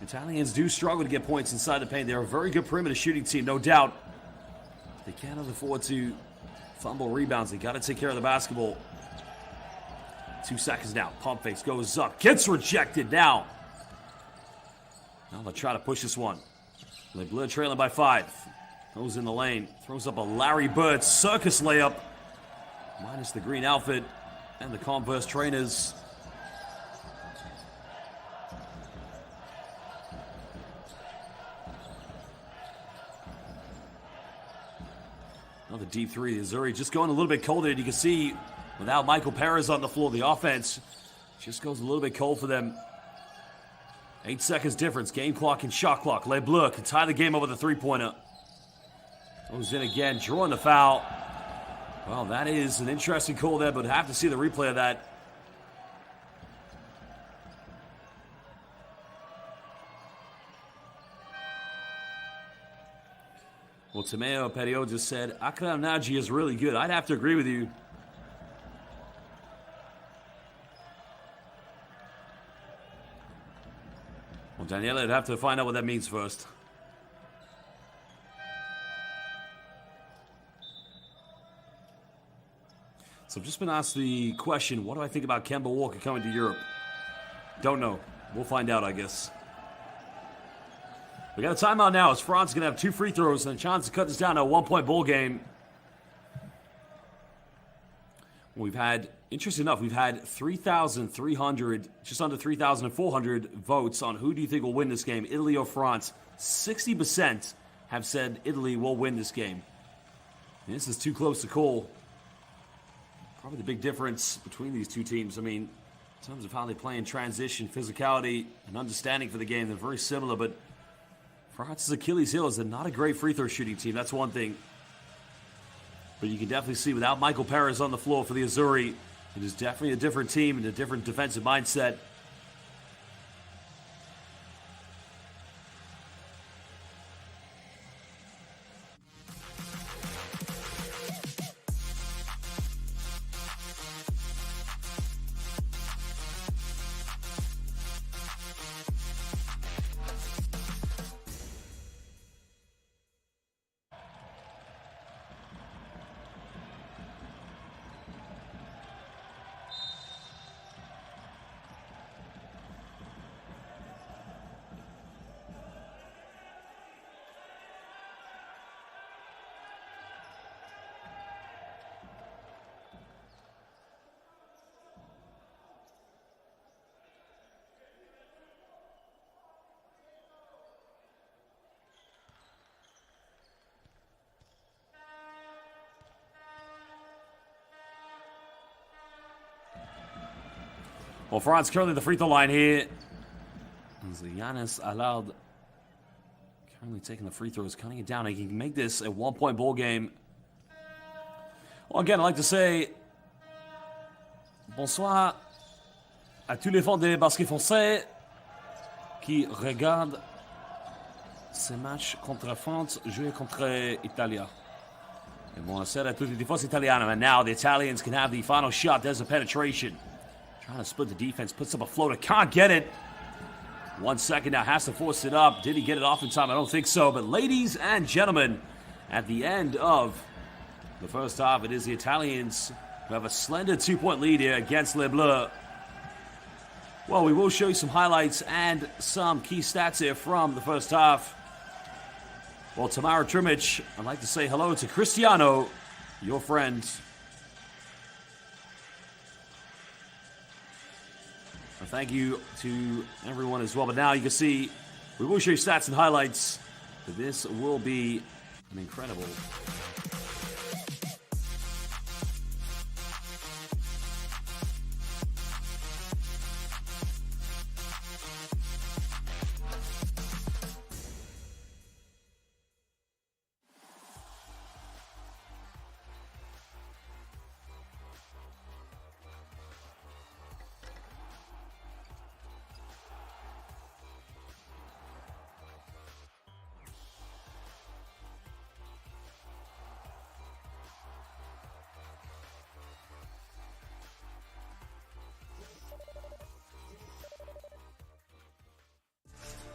Italians do struggle to get points inside the paint. They're a very good perimeter shooting team, no doubt. They cannot afford to fumble rebounds. They got to take care of the basketball. 2 seconds now. Pump fakes, goes up, gets rejected now. Now they'll try to push this one. Le Bleu trailing by 5. Goes in the lane, throws up a Larry Bird circus layup. Minus the green outfit and the Converse trainers. Another deep three. Missouri just going a little bit colder. You can see without Michael Perez on the floor, the offense just goes a little bit cold for them. 8 seconds difference. Game clock and shot clock. Le Bleu can tie the game over the three-pointer. Goes in again, drawing the foul. Well, that is an interesting call there, but have to see the replay of that. Well, Tomeo Perio just said, Akram Naji is really good. I'd have to agree with you. Well, Daniela, I'd have to find out what that means first. So I've just been asked the question, what do I think about Kemba Walker coming to Europe? Don't know. We'll find out, I guess. We got a timeout now as France is going to have 2 free throws and a chance to cut this down to a 1-point ball game. We've had, interesting enough, we've had 3,300, just under 3,400 votes on who do you think will win this game, Italy or France. 60% have said Italy will win this game. And this is too close to call. Probably the big difference between these two teams. I mean, in terms of how they play in transition, physicality, and understanding for the game, they're very similar, but France's Achilles heel is they're not a great free throw shooting team. That's one thing. But you can definitely see without Michael Perez on the floor for the Azzurri, it is definitely a different team and a different defensive mindset. Well, France currently the free throw line here. As Giannis allowed currently taking the free throws, cutting it down. He can make this a 1-point ball game. Well, again, I'd like to say bonsoir à tous les fans des baskets français qui regardent ce match contre France jouer contre Italia. And buonasera a tutti i tifosi italiani. And now the Italians can have the final shot. There's a penetration. Trying to split the defense, puts up a floater, can't get it. 1 second now, has to force it up. Did he get it off in time? I don't think so. But ladies and gentlemen, at the end of the first half, it is the Italians who have a slender 2-point lead here against Le Bleu. Well, we will show you some highlights and some key stats here from the first half. Well, Tamara Trimic, I'd like to say hello to Cristiano, your friend. Thank you to everyone as well. But now you can see, we will show you stats and highlights. But this will be an incredible.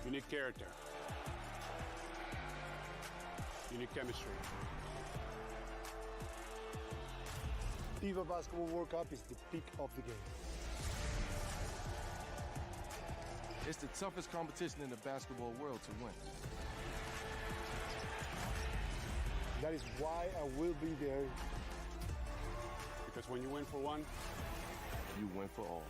You need character. You need chemistry. FIBA Basketball World Cup is the peak of the game. It's the toughest competition in the basketball world to win. That is why I will be there. Because when you win for one, You win for all.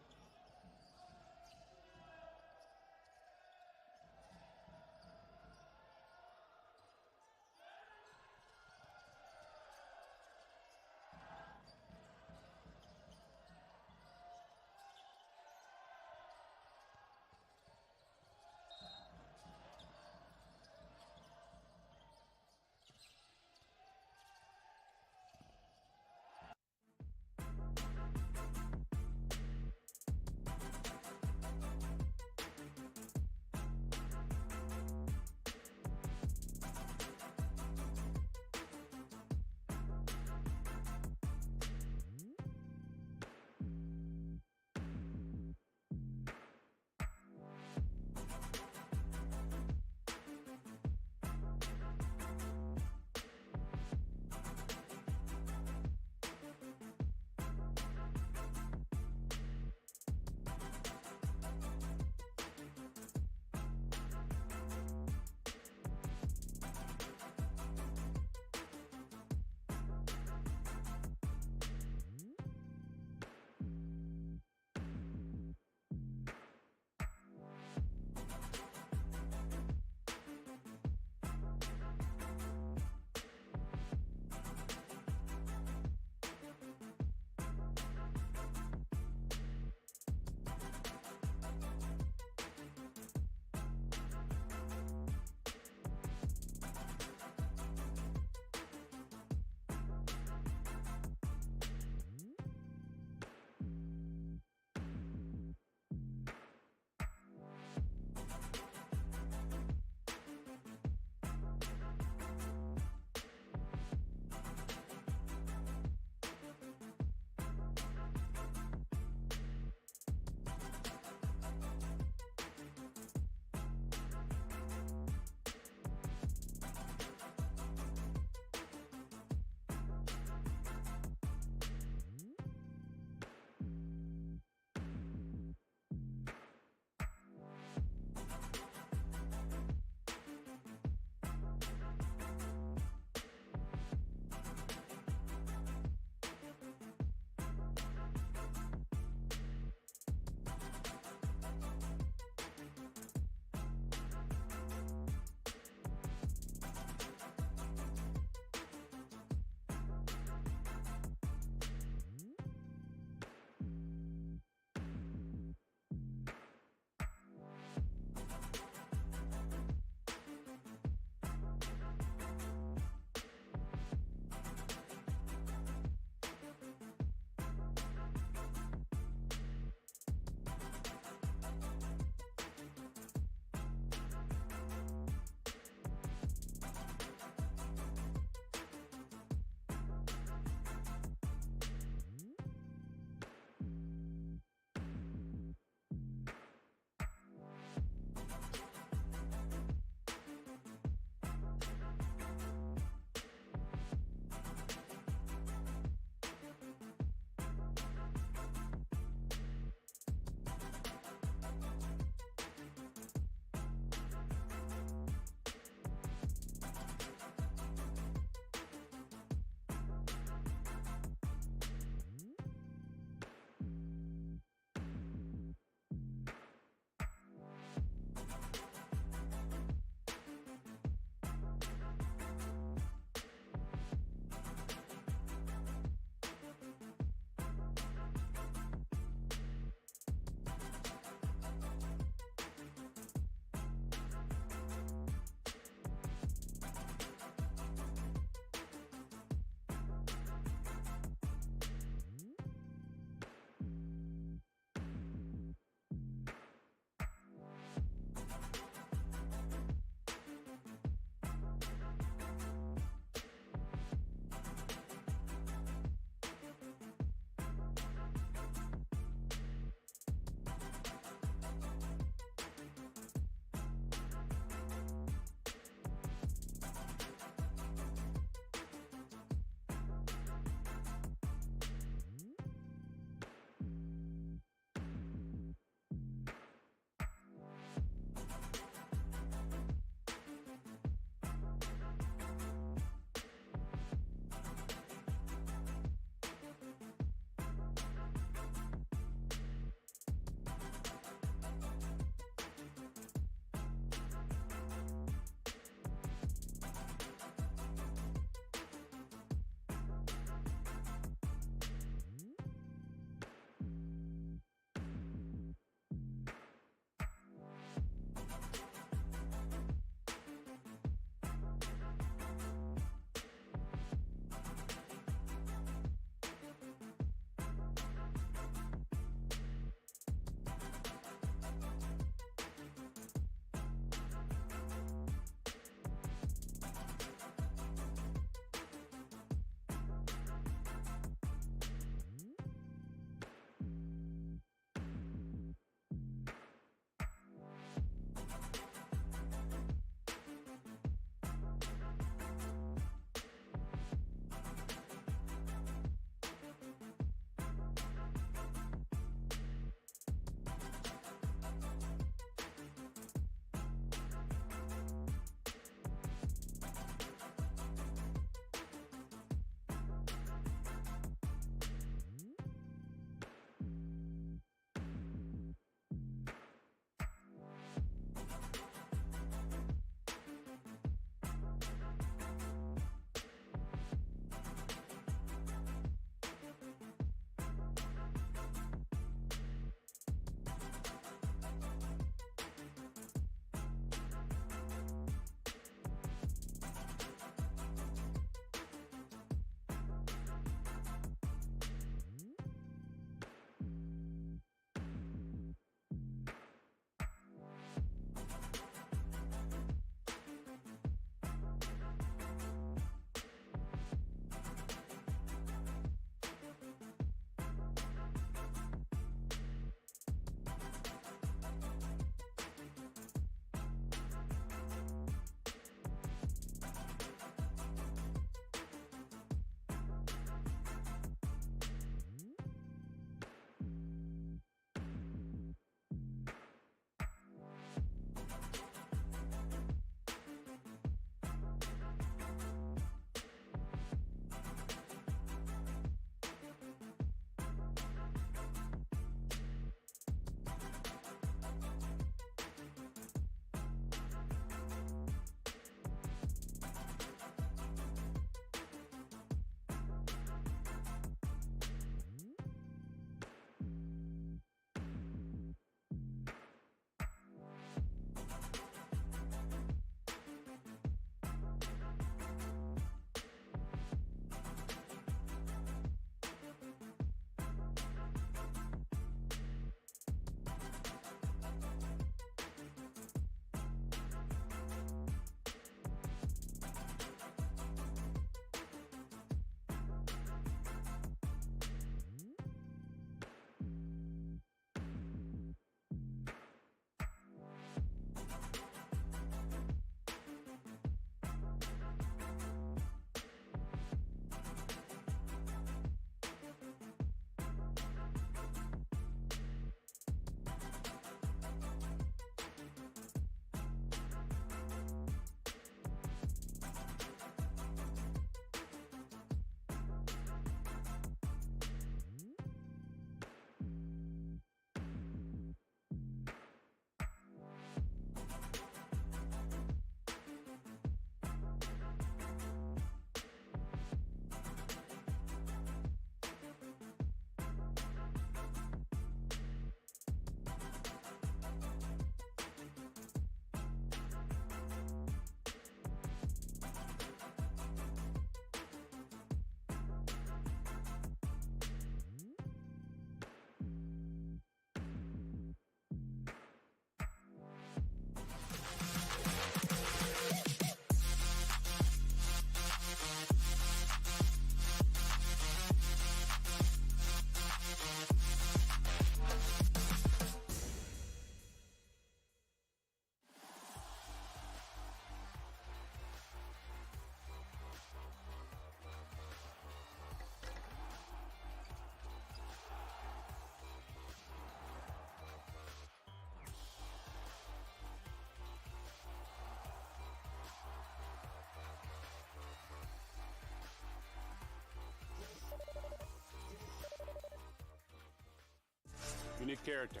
need character.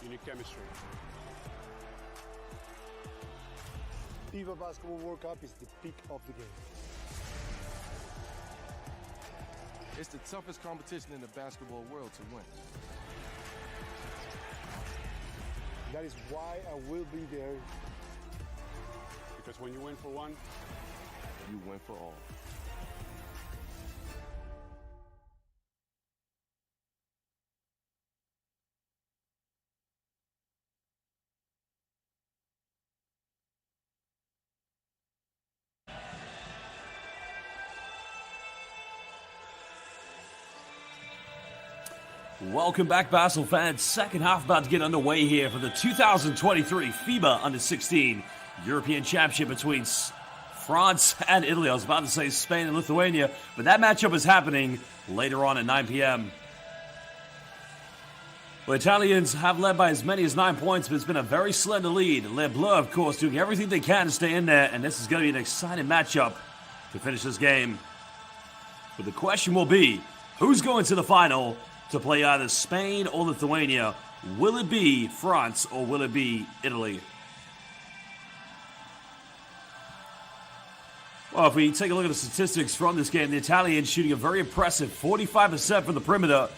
You need chemistry. FIBA Basketball World Cup is the peak of the game. It's the toughest competition in the basketball world to win. That is why I will be there. Because when you win for one, You win for all. Welcome back, Basel fans. Second half about to get underway here for the 2023 FIBA U16 European Championship between France and Italy. I was about to say Spain and Lithuania, but that matchup is happening later on at 9 p.m. The Italians have led by as many as 9 points, but it's been a very slender lead. Les Bleus, of course, doing everything they can to stay in there, and this is going to be an exciting matchup to finish this game. But the question will be, who's going to the final to play either Spain or Lithuania? Will it be France or will it be Italy? Well, if we take a look at the statistics from this game, the Italians shooting a very impressive 45% from the perimeter,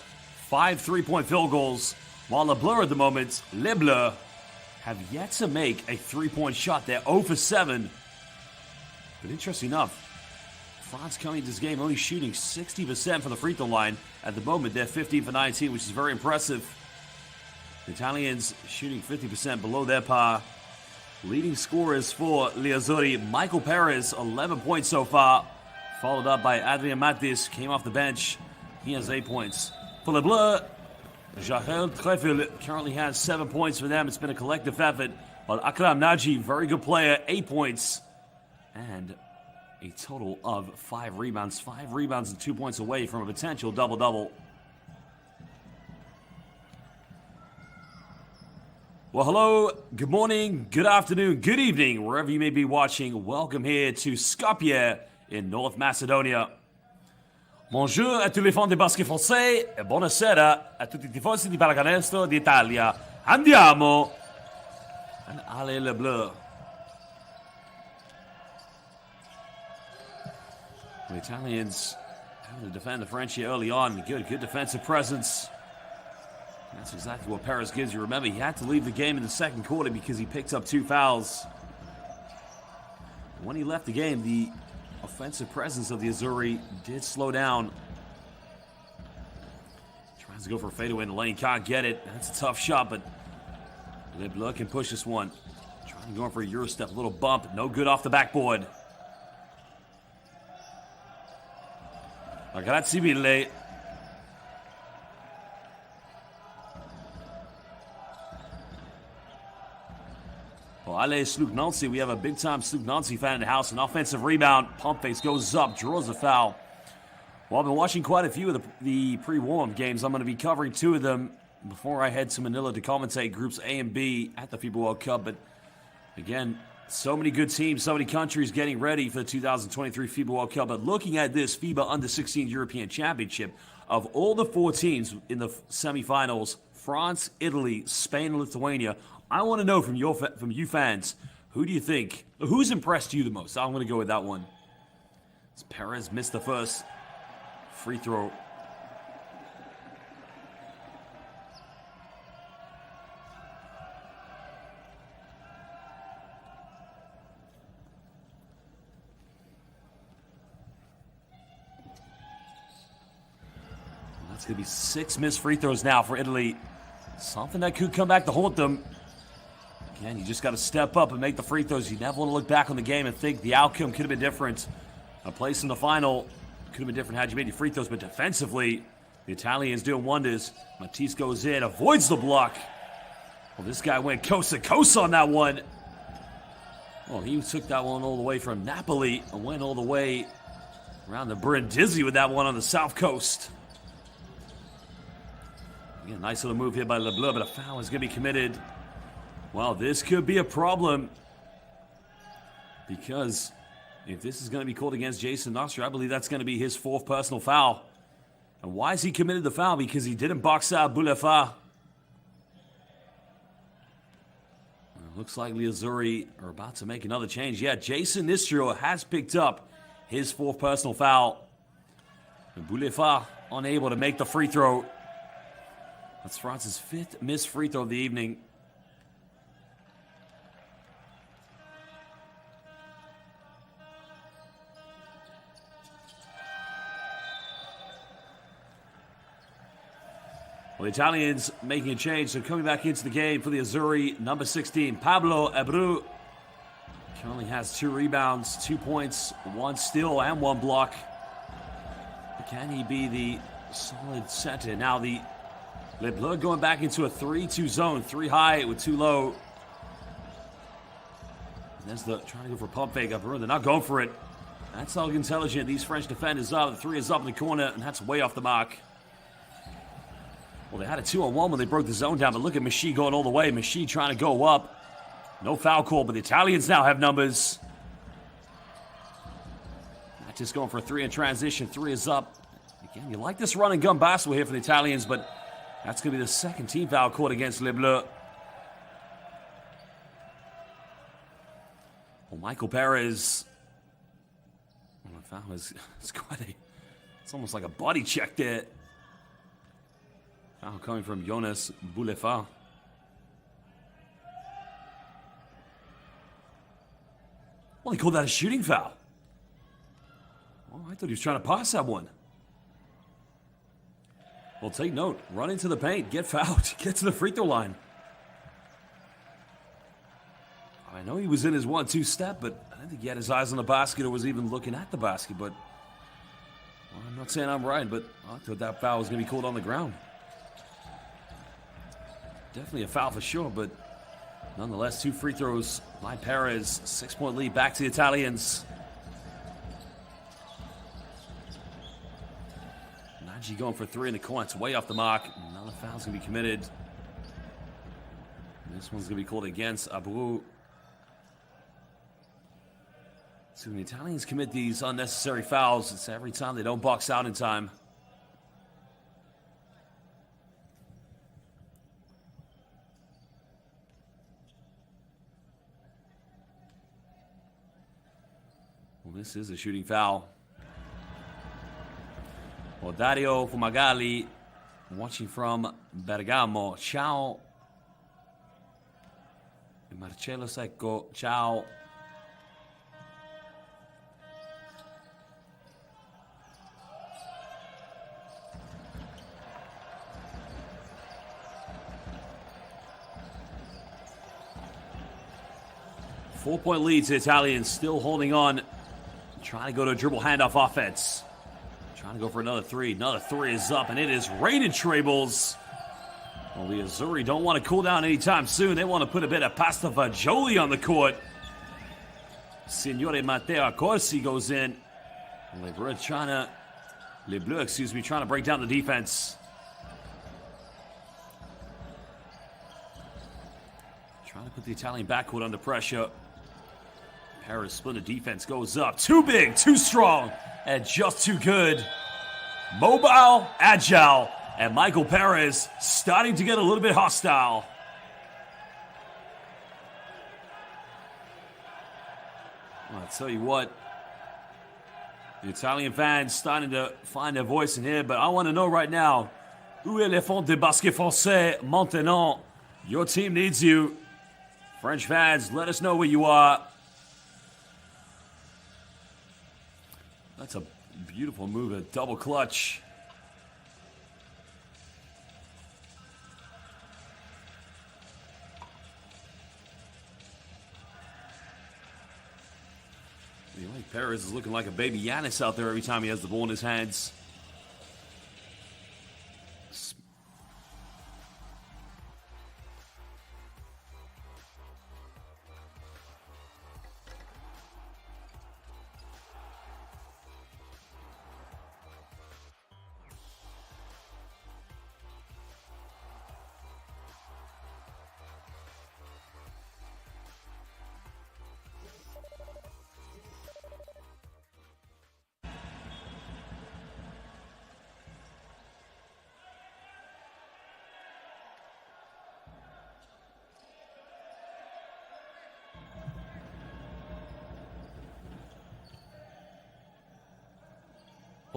5 3-point field goals, while Les Bleus at the moment, Les Bleus, have yet to make a 3-point shot. They're 0 for 7. But interesting enough, France coming into this game only shooting 60% from the free throw line. At the moment, they're 15 for 19, which is very impressive. The Italians shooting 50% below their par. Leading scorers for gli Azzurri, Michael Perez, 11 points so far. Followed up by Adrien Matis, came off the bench. He has 8 points. For Les Bleus, Jahel Treffel currently has 7 points for them. It's been a collective effort. While Akram Naji, very good player, 8 points. And a total of 5 rebounds. 5 rebounds and 2 points away from a potential double-double. Well, hello, good morning, good afternoon, good evening, wherever you may be watching. Welcome here to Skopje in North Macedonia. Bonjour à tous les fans de basket français e buonasera a tutti i tifosi di pallacanestro d'Italia. Andiamo! And allez les Bleus. The Italians having to defend the French here early on. Good defensive presence. That's exactly what Perez gives you. Remember, he had to leave the game in the second quarter because he picked up 2 fouls. When he left the game, the offensive presence of the Azzurri did slow down. Tries to go for a fadeaway in the lane, can't get it. That's a tough shot, but Les Bleus can push this one. Trying to go for a Euro step, a little bump, no good off the backboard. Grazie mille. Well, Ale Sluk-Nancy, we have a big-time Sluk-Nancy fan in the house. An offensive rebound. Pump fakes, goes up, draws a foul. Well, I've been watching quite a few of the pre-warm-up games. I'm going to be covering 2 of them before I head to Manila to commentate Groups A and B at the FIBA World Cup. But, again, so many good teams, so many countries getting ready for the 2023 FIBA World Cup. But looking at this FIBA U16 European Championship, of all the 4 teams in the semifinals, France, Italy, Spain, and Lithuania, I want to know from you fans, who do you think, who's impressed you the most? I'm going to go with that one. As Perez missed the first free throw. That's going to be 6 missed free throws now for Italy. Something that could come back to haunt them. Again, you just got to step up and make the free throws. You never want to look back on the game and think the outcome could have been different. A place in the final could have been different had you made your free throws, but defensively, the Italians doing wonders. Matisse goes in, avoids the block. Well, this guy went coast to coast on that one. Well, he took that one all the way from Napoli and went all the way around the Brindisi with that one on the south coast. Again, nice little move here by Les Bleus, but a foul is going to be committed. Well, this could be a problem because if this is going to be called against Jason Nostra, I believe that's going to be his 4th personal foul. And why is he committed the foul? Because he didn't box out Boulefa. Looks like the Azzurri are about to make another change. Yeah, Jason Nistro has picked up his 4th personal foul. And Boulefa unable to make the free throw. That's France's 5th missed free throw of the evening. Well, the Italians making a change, so coming back into the game for the Azzurri, number 16, Pablo Abreu. Currently has 2 rebounds, 2 points, 1 steal, and 1 block. Can he be the solid center? Now the Les Bleus going back into a 3-2 zone, 3 high with 2 low. And there's the trying to go for a pump fake up. They're not going for it. That's how intelligent these French defenders are. The 3 is up in the corner, and that's way off the mark. Well, they had a 2-on-1 when they broke the zone down, but look at Machie going all the way. Machie trying to go up. No foul call, but the Italians now have numbers. Not just going for a 3 in transition. 3 is up. Again, you like this run and gun basketball here for the Italians, but that's going to be the 2nd team foul caught against Les Bleus. Well, Michael Perez. Well, the foul is it's almost like a body check there. Foul coming from Jonas Boulefa. Well, he called that a shooting foul. Oh, I thought he was trying to pass that one. Well, take note. Run into the paint. Get fouled. Get to the free throw line. I know he was in his 1-2 step, but I don't think he had his eyes on the basket or was even looking at the basket. But well, I'm not saying I'm right, but I thought that foul was going to be called on the ground. Definitely a foul for sure, but nonetheless, 2 free throws by Perez. 6-point lead back to the Italians. Nagy going for 3 in the corner. It's way off the mark. Another foul's going to be committed. And this one's going to be called against Abreu. So when the Italians commit these unnecessary fouls, it's every time they don't box out in time. Well, this is a shooting foul. Well, Dario Fumagalli watching from Bergamo. Ciao. Marcello Secco. Ciao. Four-point lead to the Italians, still holding on. Trying to go to a dribble handoff offense. Trying to go for another 3. Another 3 is up, and it is rated Trables. Well, the Azzurri don't want to cool down anytime soon. They want to put a bit of pasta fagioli on the court. Signore Matteo Corsi goes in. Les Bleus trying to break down the defense. Trying to put the Italian backcourt under pressure. Paris split the defense goes up. Too big, too strong, and just too good. Mobile, agile, and Michael Perez starting to get a little bit hostile. Well, I'll tell you what, the Italian fans starting to find their voice in here, but I want to know right now, où est le fond de basket français maintenant? Your team needs you. French fans, let us know where you are. That's a beautiful move, a double clutch. Perez is looking like a baby Giannis out there every time he has the ball in his hands.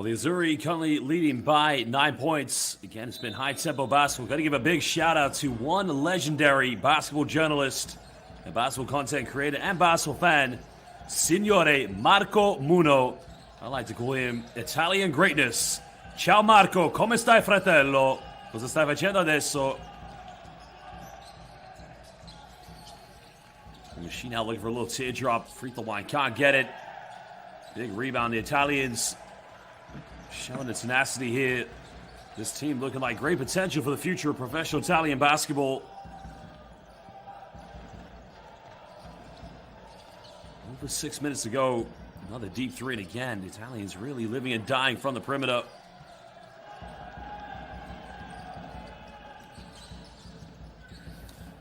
Well, the Azzurri currently leading by 9 points. Again, it's been high-tempo basketball. Got to give a big shout-out to one legendary basketball journalist, and basketball content creator, and basketball fan, Signore Marco Muno. I like to call him Italian greatness. Ciao Marco, come stai fratello? Cosa stai facendo adesso? The machine now looking for a little teardrop. Free throw line, can't get it. Big rebound, the Italians showing its tenacity here. This team looking like great potential for the future of professional Italian basketball. Over 6 minutes to go. Another deep three, and again, the Italians really living and dying from the perimeter.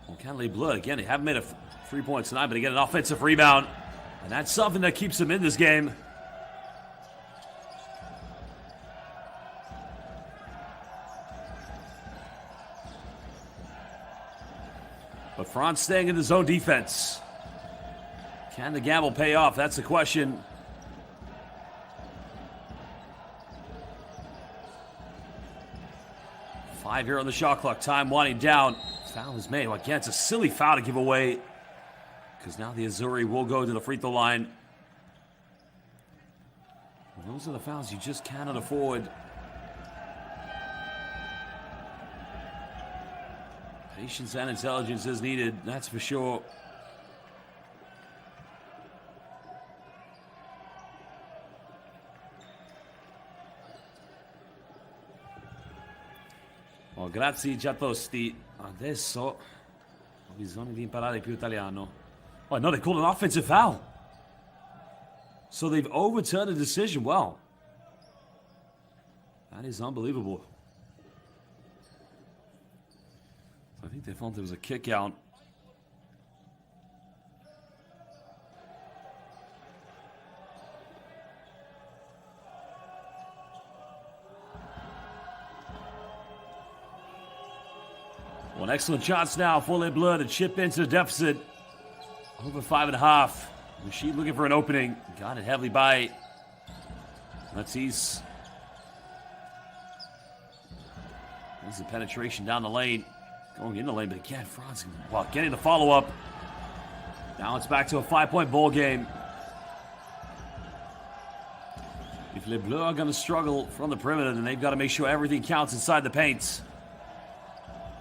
Well, Canley Blood, again, they haven't made a 3-point tonight, but they get an offensive rebound. And that's something that keeps them in this game. But France staying in the zone defense. Can the gamble pay off? That's the question. Five here on the shot clock. Time winding down. Foul is made. Well, again, it's a silly foul to give away, because now the Azzurri will go to the free throw line. Well, those are the fouls you just cannot afford. Patience and intelligence is needed, that's for sure. Oh, grazie Giatosti. Adesso ho bisogno di imparare più italiano. Oh, no, they called an offensive foul. So they've overturned a decision. Wow. That is unbelievable. I think they thought there was a kick out. Well, excellent shots now for Les Bleus to chip into the deficit. Over 5.5. Rashid looking for an opening. Got it heavily by Matisse. There's the penetration down the lane. Going in the lane, but again, France, well, getting the follow-up. Now it's back to a 5-point ball game. If Les Bleus are going to struggle from the perimeter, then they've got to make sure everything counts inside the paint.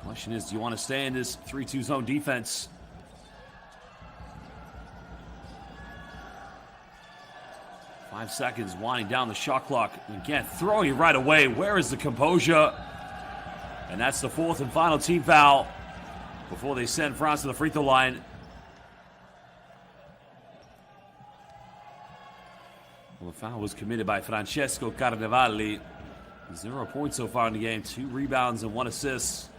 Question is, do you want to stay in this 3-2 zone defense? Five seconds, winding down the shot clock. Again, throwing it right away. Where is the composure? And that's the fourth and final team foul before they send France to the free throw line. Well, the foul was committed by Francesco Carnevali. 0 points so far in the game, 2 rebounds and 1 assist.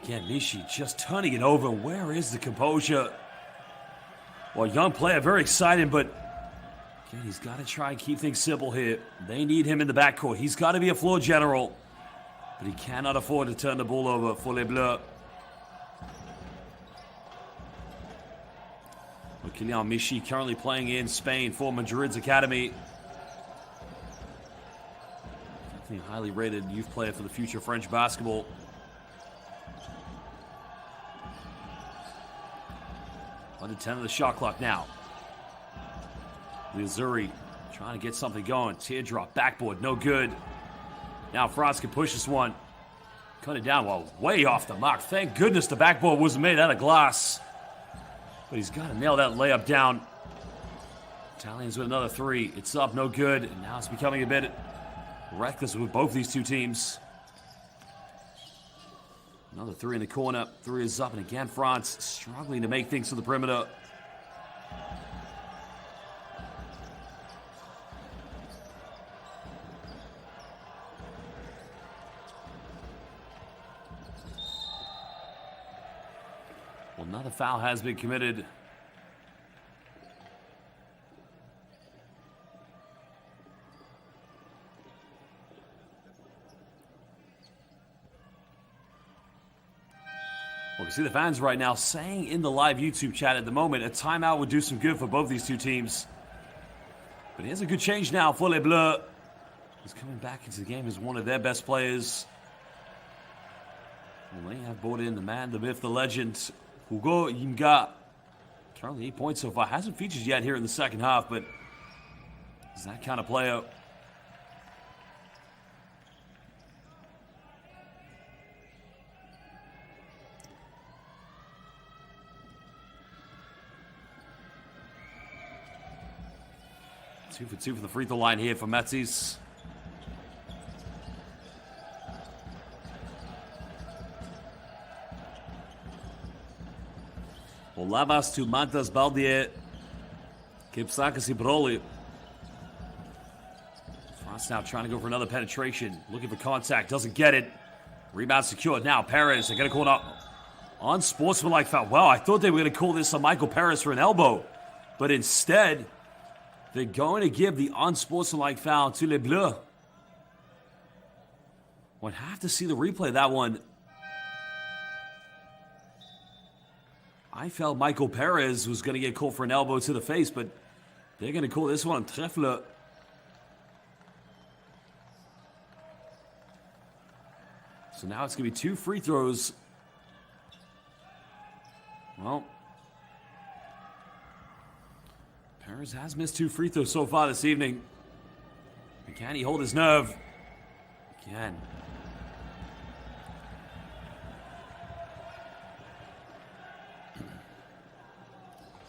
Again, Nishi just turning it over. Where is the composure? Well, young player, very exciting, but again, he's got to try and keep things simple here. They need him in the backcourt. He's got to be a floor general, but he cannot afford to turn the ball over for Les Bleus. Well, Kylian Michi currently playing in Spain for Madrid's academy. Definitely a highly rated youth player for the future of French basketball. Under 10 of the shot clock now. The Azzurri trying to get something going. Teardrop, backboard, no good. Now France can push this one. Cut it down, well, way off the mark. Thank goodness the backboard wasn't made out of glass. But he's got to nail that layup down. Italians with another 3. It's up, no good. And now it's becoming a bit reckless with both these two teams. Another 3 in the corner. 3 is up, and again, France struggling to make things to the perimeter. Well, another foul has been committed. Well, we see the fans right now saying in the live YouTube chat at the moment, a timeout would do some good for both these two teams. But here's a good change now for Les Bleus. He's coming back into the game as one of their best players. Well, they have brought in the man, the myth, the legend, Hugo Yimga. Currently 8 points so far. Hasn't featured yet here in the second half, but he's that kind of player. Two for two from the free throw line here for Metzis. Olavas to Mantas Baldier. Kipsakas Ibroli. France now trying to go for another penetration. Looking for contact. Doesn't get it. Rebound secured. Now Perez. They're going to call it up. Unsportsmanlike foul. Wow, I thought they were going to call this on Michael Perez for an elbow. But instead, they're going to give the unsportsmanlike foul to Les Bleus. We'll have to see the replay of that one. I felt Michael Perez was going to get called for an elbow to the face, but they're going to call this one Treffler. So now it's going to be 2 free throws. Well, Perez has missed 2 free throws so far this evening. But can he hold his nerve? He can.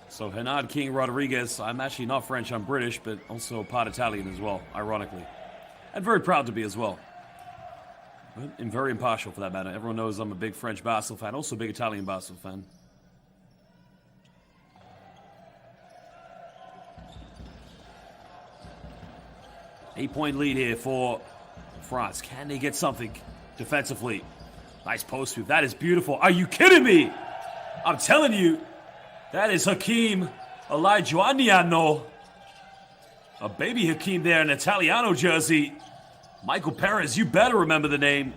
So Hernad King Rodriguez, I'm actually not French, I'm British, but also part Italian as well, ironically. And very proud to be as well. But I'm very impartial for that matter. Everyone knows I'm a big French basketball fan, also a big Italian basketball fan. Eight-point lead here for France. Can they get something defensively? Nice post move. That is beautiful. Are you kidding me? I'm telling you. That is Hakeem Olajuwon. A baby Hakeem there in an Italiano jersey. Michael Perez, you better remember the name.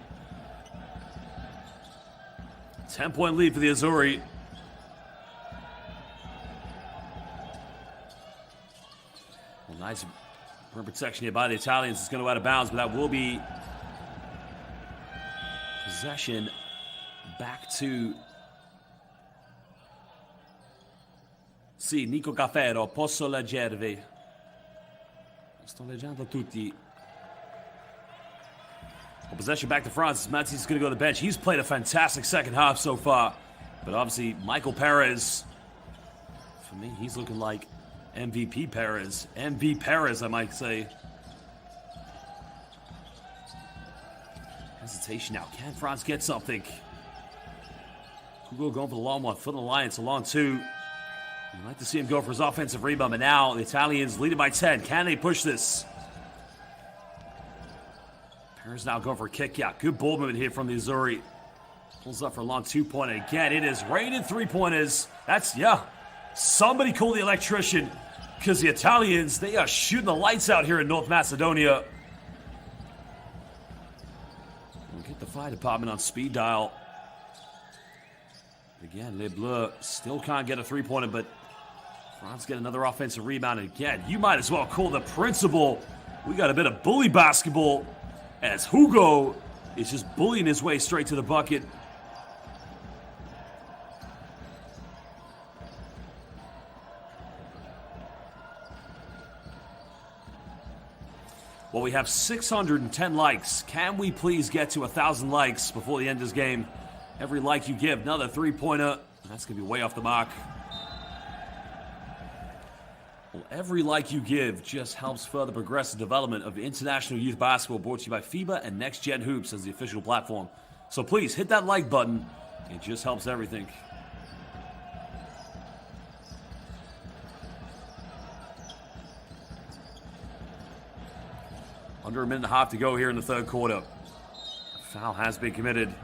10-point lead for the Azzurri. Well, nice rim protection here by the Italians. It's going to go out of bounds, but that will be possession back to... Sì, Nico Caffero, posso leggervi. Sto leggendo tutti. Well, possession back to France. Metzis is going to go to the bench. He's played a fantastic second half so far. But obviously, Michael Perez, for me, he's looking like MVP Perez. MV Perez, I might say. Hesitation now. Can France get something? Hugo going for the long one. Foot in the line. It's a long 2. I'd like to see him go for his offensive rebound, but now the Italians lead it by 10. Can they push this? Perez now going for a kick out. Good ball movement here from the Azzurri. Pulls up for a long 2-pointer. Again, it is rated 3-pointers. That's, yeah. Somebody call the electrician, because the Italians, they are shooting the lights out here in North Macedonia. We'll get the fire department on speed dial. Again, Les Bleus still can't get a 3-pointer, but France get another offensive rebound. And again, you might as well call the principal. We got a bit of bully basketball as Hugo is just bullying his way straight to the bucket. Well, we have 610 likes. Can we please get to 1,000 likes before the end of this game? Every like you give, another 3-pointer. That's going to be way off the mark. Well, every like you give just helps further progress the development of international youth basketball, brought to you by FIBA and Next Gen Hoops as the official platform. So please hit that like button. It just helps everything. Under a minute and a half to go here in the third quarter. A foul has been committed.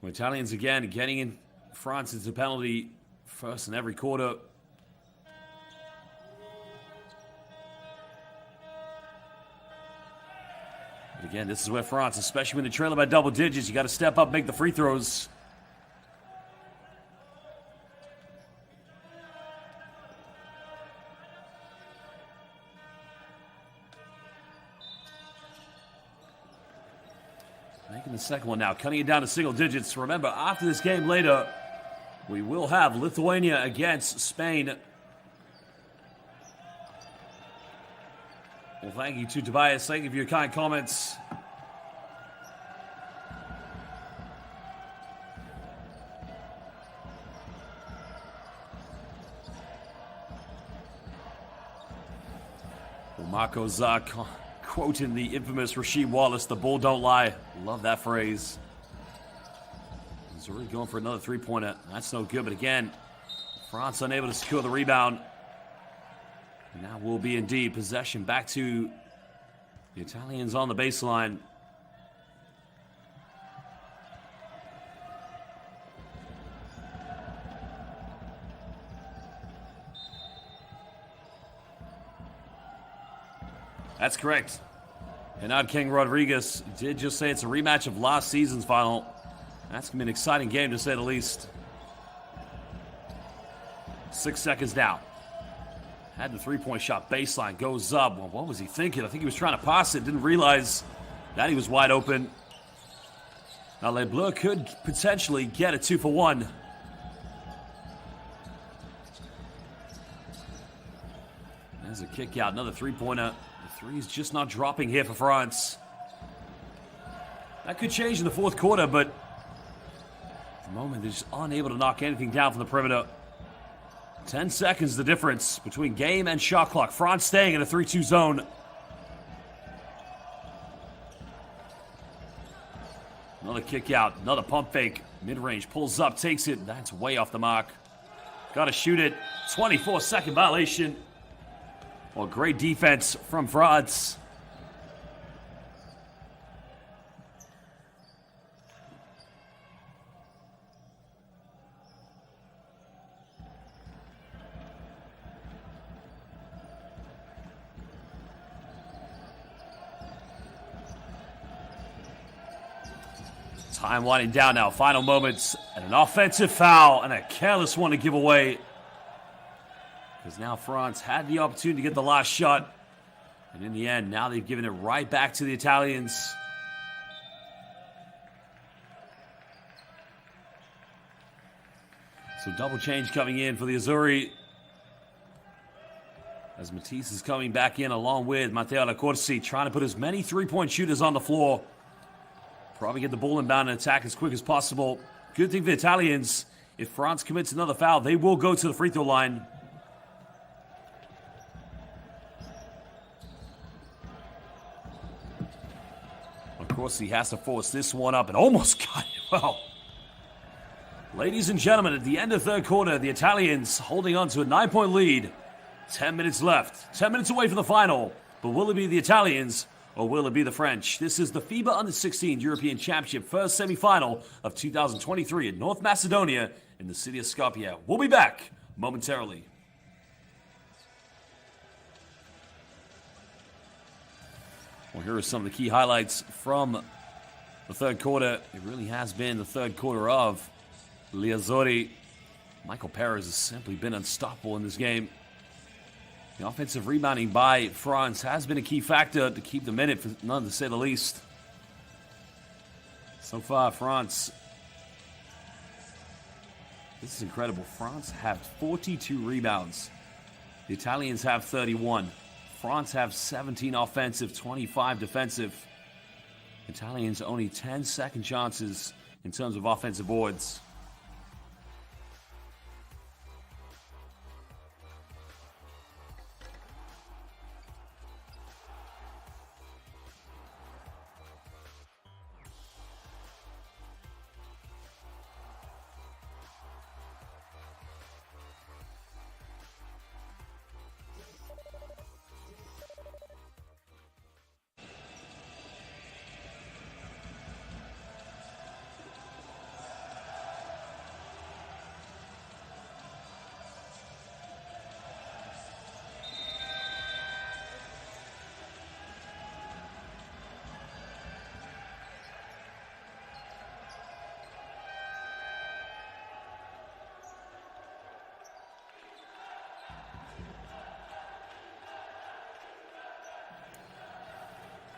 Italians again getting in France into penalty first in every quarter. But again, this is where France, especially when they're trailing by double digits, you got to step up, make the free throws. Making the second one now, cutting it down to single digits. Remember, after this game later, we will have Lithuania against Spain. Well, thank you to Tobias. Thank you for your kind comments. Well, Marco Zark quoting the infamous Rasheed Wallace, "The ball don't lie." Love that phrase. He's already going for another three-pointer. That's no good, but again, France unable to secure the rebound. And now will be indeed possession back to the Italians on the baseline. That's correct. Hernad King Rodriguez did just say it's a rematch of last season's final. That's going to be an exciting game, to say the least. 6 seconds now. Had the three-point shot, baseline, goes up. Well, what was he thinking? I think he was trying to pass it, didn't realize that he was wide open. Now, Les Bleus could potentially get a 2-for-1. There's a kick out, another three-pointer. The three's just not dropping here for France. That could change in the fourth quarter, but at the moment, they're just unable to knock anything down from the perimeter. 10 seconds the difference between game and shot clock. France staying in a 3-2 zone. Another kick out, another pump fake. Mid-range, pulls up, takes it. That's way off the mark. Got to shoot it. 24-second violation. Well, great defense from France. Time winding down now. Final moments. And an offensive foul. And a careless one to give away. Because now France had the opportunity to get the last shot. And in the end, now they've given it right back to the Italians. So double change coming in for the Azzurri. As Matisse is coming back in along with Matteo Lacorsi, trying to put as many three-point shooters on the floor. Probably get the ball inbound and attack as quick as possible. Good thing for the Italians. If France commits another foul, they will go to the free throw line. Of course, he has to force this one up and almost got it. Well, ladies and gentlemen, at the end of third quarter, the Italians holding on to a 9-point lead. 10 minutes left. 10 minutes away from the final. But will it be the Italians or will it be the French? This is the FIBA U16 European Championship first semifinal of 2023 in North Macedonia in the city of Skopje. We'll be back momentarily. Well, here are some of the key highlights from the third quarter. It really has been the third quarter of gli Azzurri. Michael Perez has simply been unstoppable in this game. The offensive rebounding by France has been a key factor to keep them in it, for none to say the least. So far, France, this is incredible. France have 42 rebounds. The Italians have 31. France have 17 offensive, 25 defensive. Italians only 10 second chances in terms of offensive boards.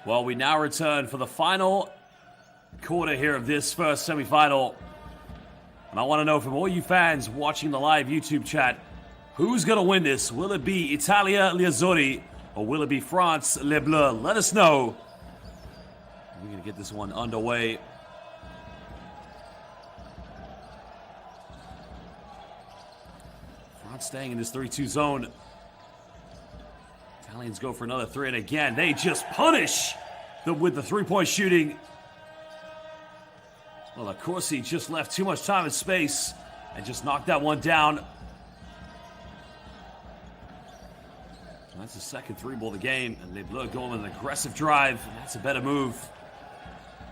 Well, we now return for the final quarter here of this first semifinal. And I want to know from all you fans watching the live YouTube chat, who's going to win this? Will it be Italia gli Azzurri or will it be France les Bleus? Let us know. We're going to get this one underway. France staying in this 3-2 zone. Italians go for another three, and again, they just punish them with the three-point shooting. Well, of course, he just left too much time and space and just knocked that one down. That's the second three ball of the game, and they've going with an aggressive drive, and that's a better move.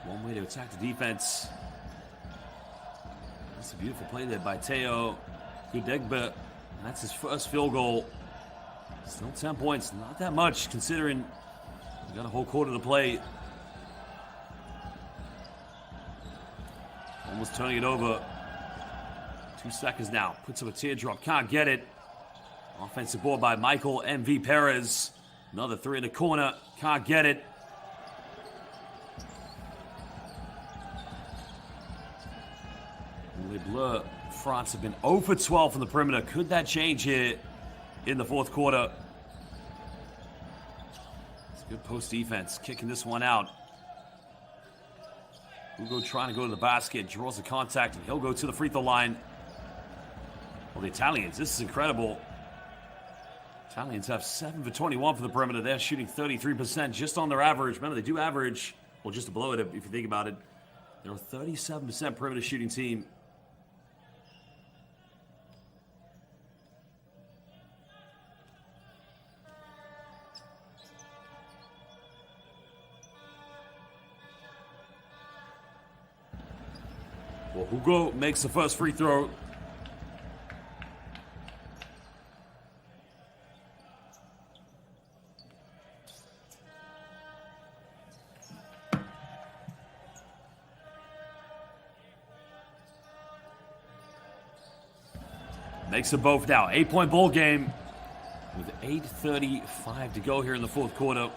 One way to attack the defense. That's a beautiful play there by Teo Gudegbe, and that's his first field goal. Still 10 points, not that much considering we got a whole quarter to play. Almost turning it over. 2 seconds now. Puts up a teardrop, can't get it. Offensive board by Michael M.V. Perez. Another three in the corner, can't get it. Les Bleus, France have been 0 for 12 from the perimeter. Could that change here in the fourth quarter? It's a good post defense, kicking this one out. Hugo trying to go to the basket, draws the contact, and he'll go to the free throw line. Well, the Italians, this is incredible. Italians have 7 for 21 for the perimeter. They're shooting 33% just on their average. Remember, they do average, well, just below it if you think about it. They're a 37% perimeter shooting team. Well, Hugo makes the first free throw. Makes them both now. 8-point ball game with 8:35 to go here in the fourth quarter.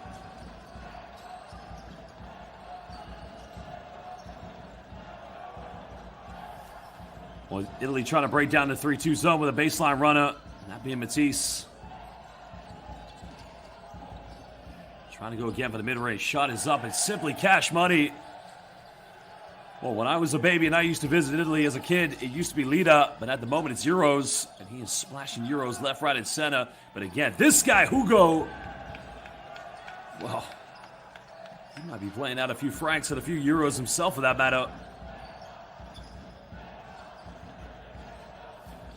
Well, Italy trying to break down the 3-2 zone with a baseline runner. That being Matisse. Trying to go again for the mid-range. Shot is up. It's simply cash money. Well, when I was a baby and I used to visit Italy as a kid, it used to be lira, but at the moment it's euros. And he is splashing euros left, right, and center. But again, this guy, Hugo, well, he might be playing out a few francs and a few euros himself for that matter.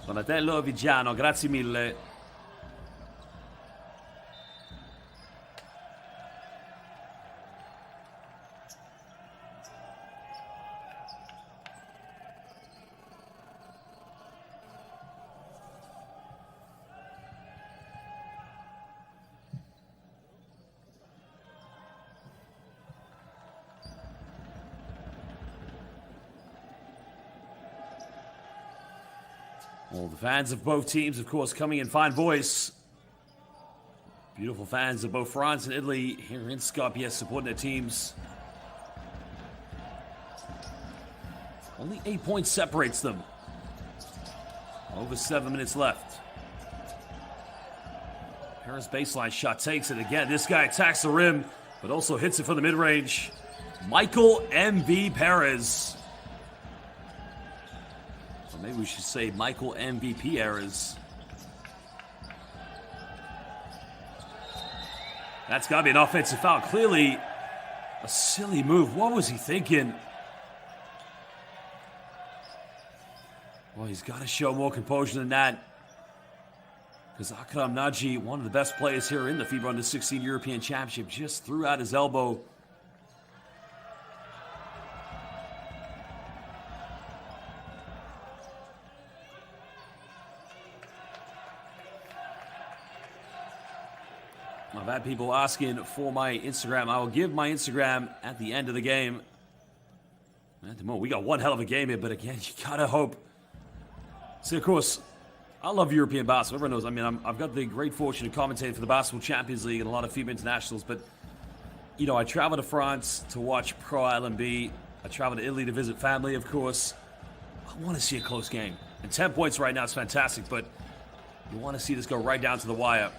Donatello Vigiano, grazie mille. Well, the fans of both teams, of course, coming in fine voice. Beautiful fans of both France and Italy here in Skopje supporting their teams. Only 8 points separates them. Over 7 minutes left. Paris baseline shot takes it again. This guy attacks the rim, but also hits it from the mid-range. Michael M.V. Perez. Maybe we should say Michael MVP errors. That's got to be an offensive foul. Clearly a silly move. What was he thinking? Well, he's got to show more composure than that. Because Akram Naji, one of the best players here in the FIBA U16 European Championship, just threw out his elbow. I've had people asking for my Instagram. I will give my Instagram at the end of the game. At the moment, we got one hell of a game here, but again, you gotta hope. See, of course, I love European basketball. Everyone knows. I mean, I've got the great fortune of commentating for the Basketball Champions League and a lot of FIBA internationals, but you know, I travel to France to watch Pro LMB. I travel to Italy to visit family, of course. I want to see a close game. And 10 points right now is fantastic, but you want to see this go right down to the wire.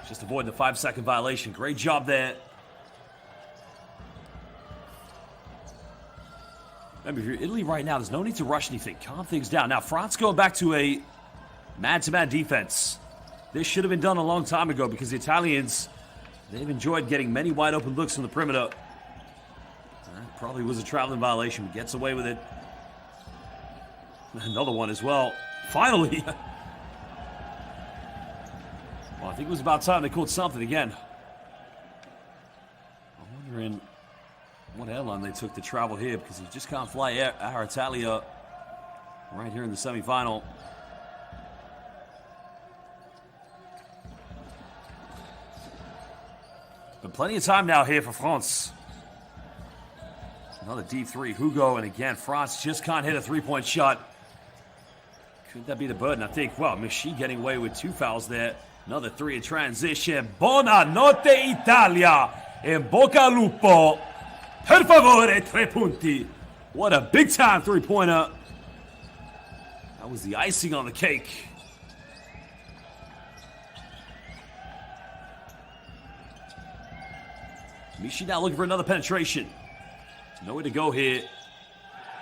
Just avoiding the 5-second violation. Great job there. Remember, if you're Italy right now, there's no need to rush anything. Calm things down. Now, France going back to a man-to-man defense. This should have been done a long time ago because the Italians, they've enjoyed getting many wide-open looks from the perimeter. That probably was a traveling violation. Gets away with it. Another one as well. Finally. Well, I think it was about time they called something again. I'm wondering what airline they took to travel here because you just can't fly Air Italia right here in the semifinal. But plenty of time now here for France. Another D3, Hugo, and again, France just can't hit a three-point shot. Could that be the burden? I think, well, Michi getting away with 2 fouls there. Another 3 in transition. Buonanotte Italia. In bocca al lupo. Per favore, 3 punti. What a big-time three-pointer. That was the icing on the cake. Michi now looking for another penetration. Nowhere to go here.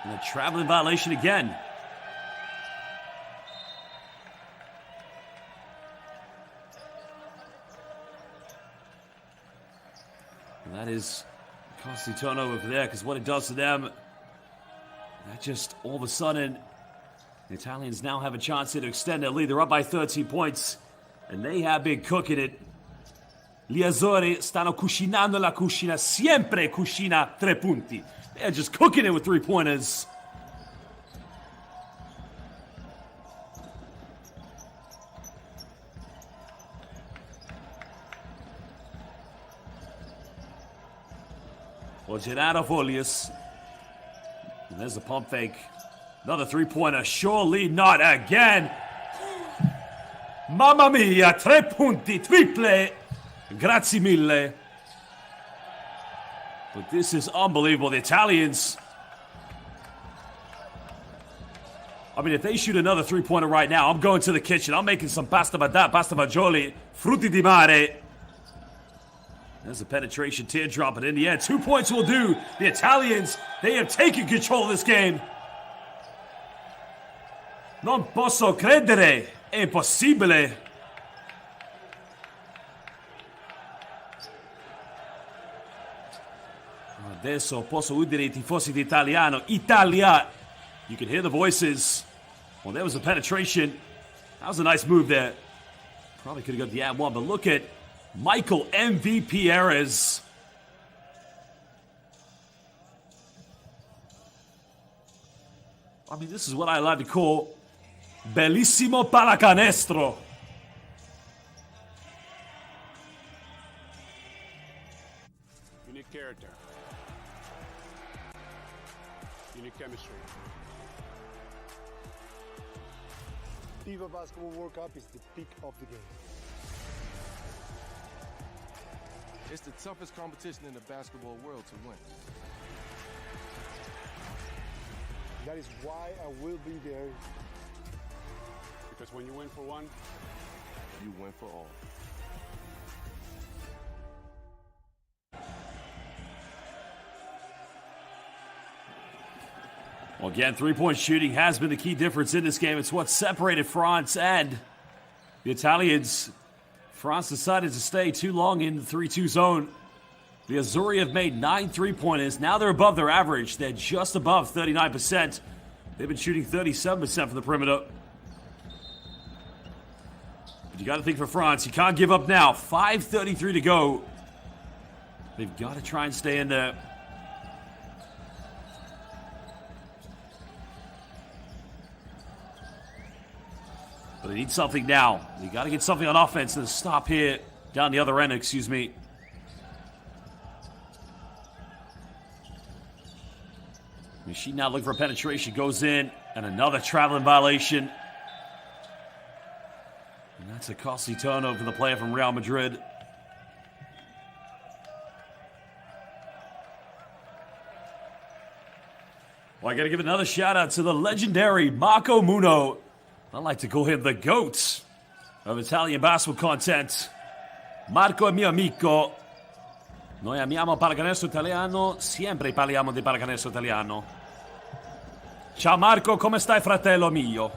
And a traveling violation again. And that is a costly turnover for there because what it does to them, that just all of a sudden, the Italians now have a chance here to extend their lead. They're up by 13 points, and they have been cooking it. Gli Azzurri stanno cucinando la cucina, sempre cucina 3 punti. They're just cooking it with 3-pointers. For Gennaro Folias. And there's the pump fake. Another 3-pointer, surely not again. Mamma mia, 3 punti, triple. Grazie mille. But this is unbelievable. The Italians. I mean, if they shoot another 3-pointer right now, I'm going to the kitchen. I'm making some pasta fagioli, frutti di mare. There's a penetration teardrop, but in the end, 2 points will do. The Italians, they have taken control of this game. Non posso credere. È impossibile. Adesso posso udire I tifosi di Italiano. Italia. You can hear the voices. Well, there was a penetration. That was a nice move there. Probably could have got the ad one, but look at Michael MVP Perez. I mean, this is what I like to call bellissimo pallacanestro. Unique character. Unique chemistry. FIBA Basketball World Cup is the peak of the game. It's the toughest competition in the basketball world to win. That is why I will be there. Because when you win for one, You win for all. Well, again, 3-point shooting has been the key difference in this game. It's what separated France and the Italians. France decided to stay too long in the 3-2 zone. The Azzurri have made 9 3-pointers. Now they're above their average. They're just above 39%. They've been shooting 37% from the perimeter. But you got to think for France, you can't give up now. 5:33 to go. They've got to try and stay in there. But they need something now. They got to get something on offense and stop here down the other end, excuse me. Machine now looking for a penetration, goes in, and another traveling violation. And that's a costly turnover for the player from Real Madrid. Well, I gotta give another shout out to the legendary Marco Muno. I like to call him the GOAT of Italian basketball content. Marco è mio amico. Noi amiamo pallacanestro italiano, sempre parliamo di pallacanestro italiano. Ciao Marco, come stai fratello mio?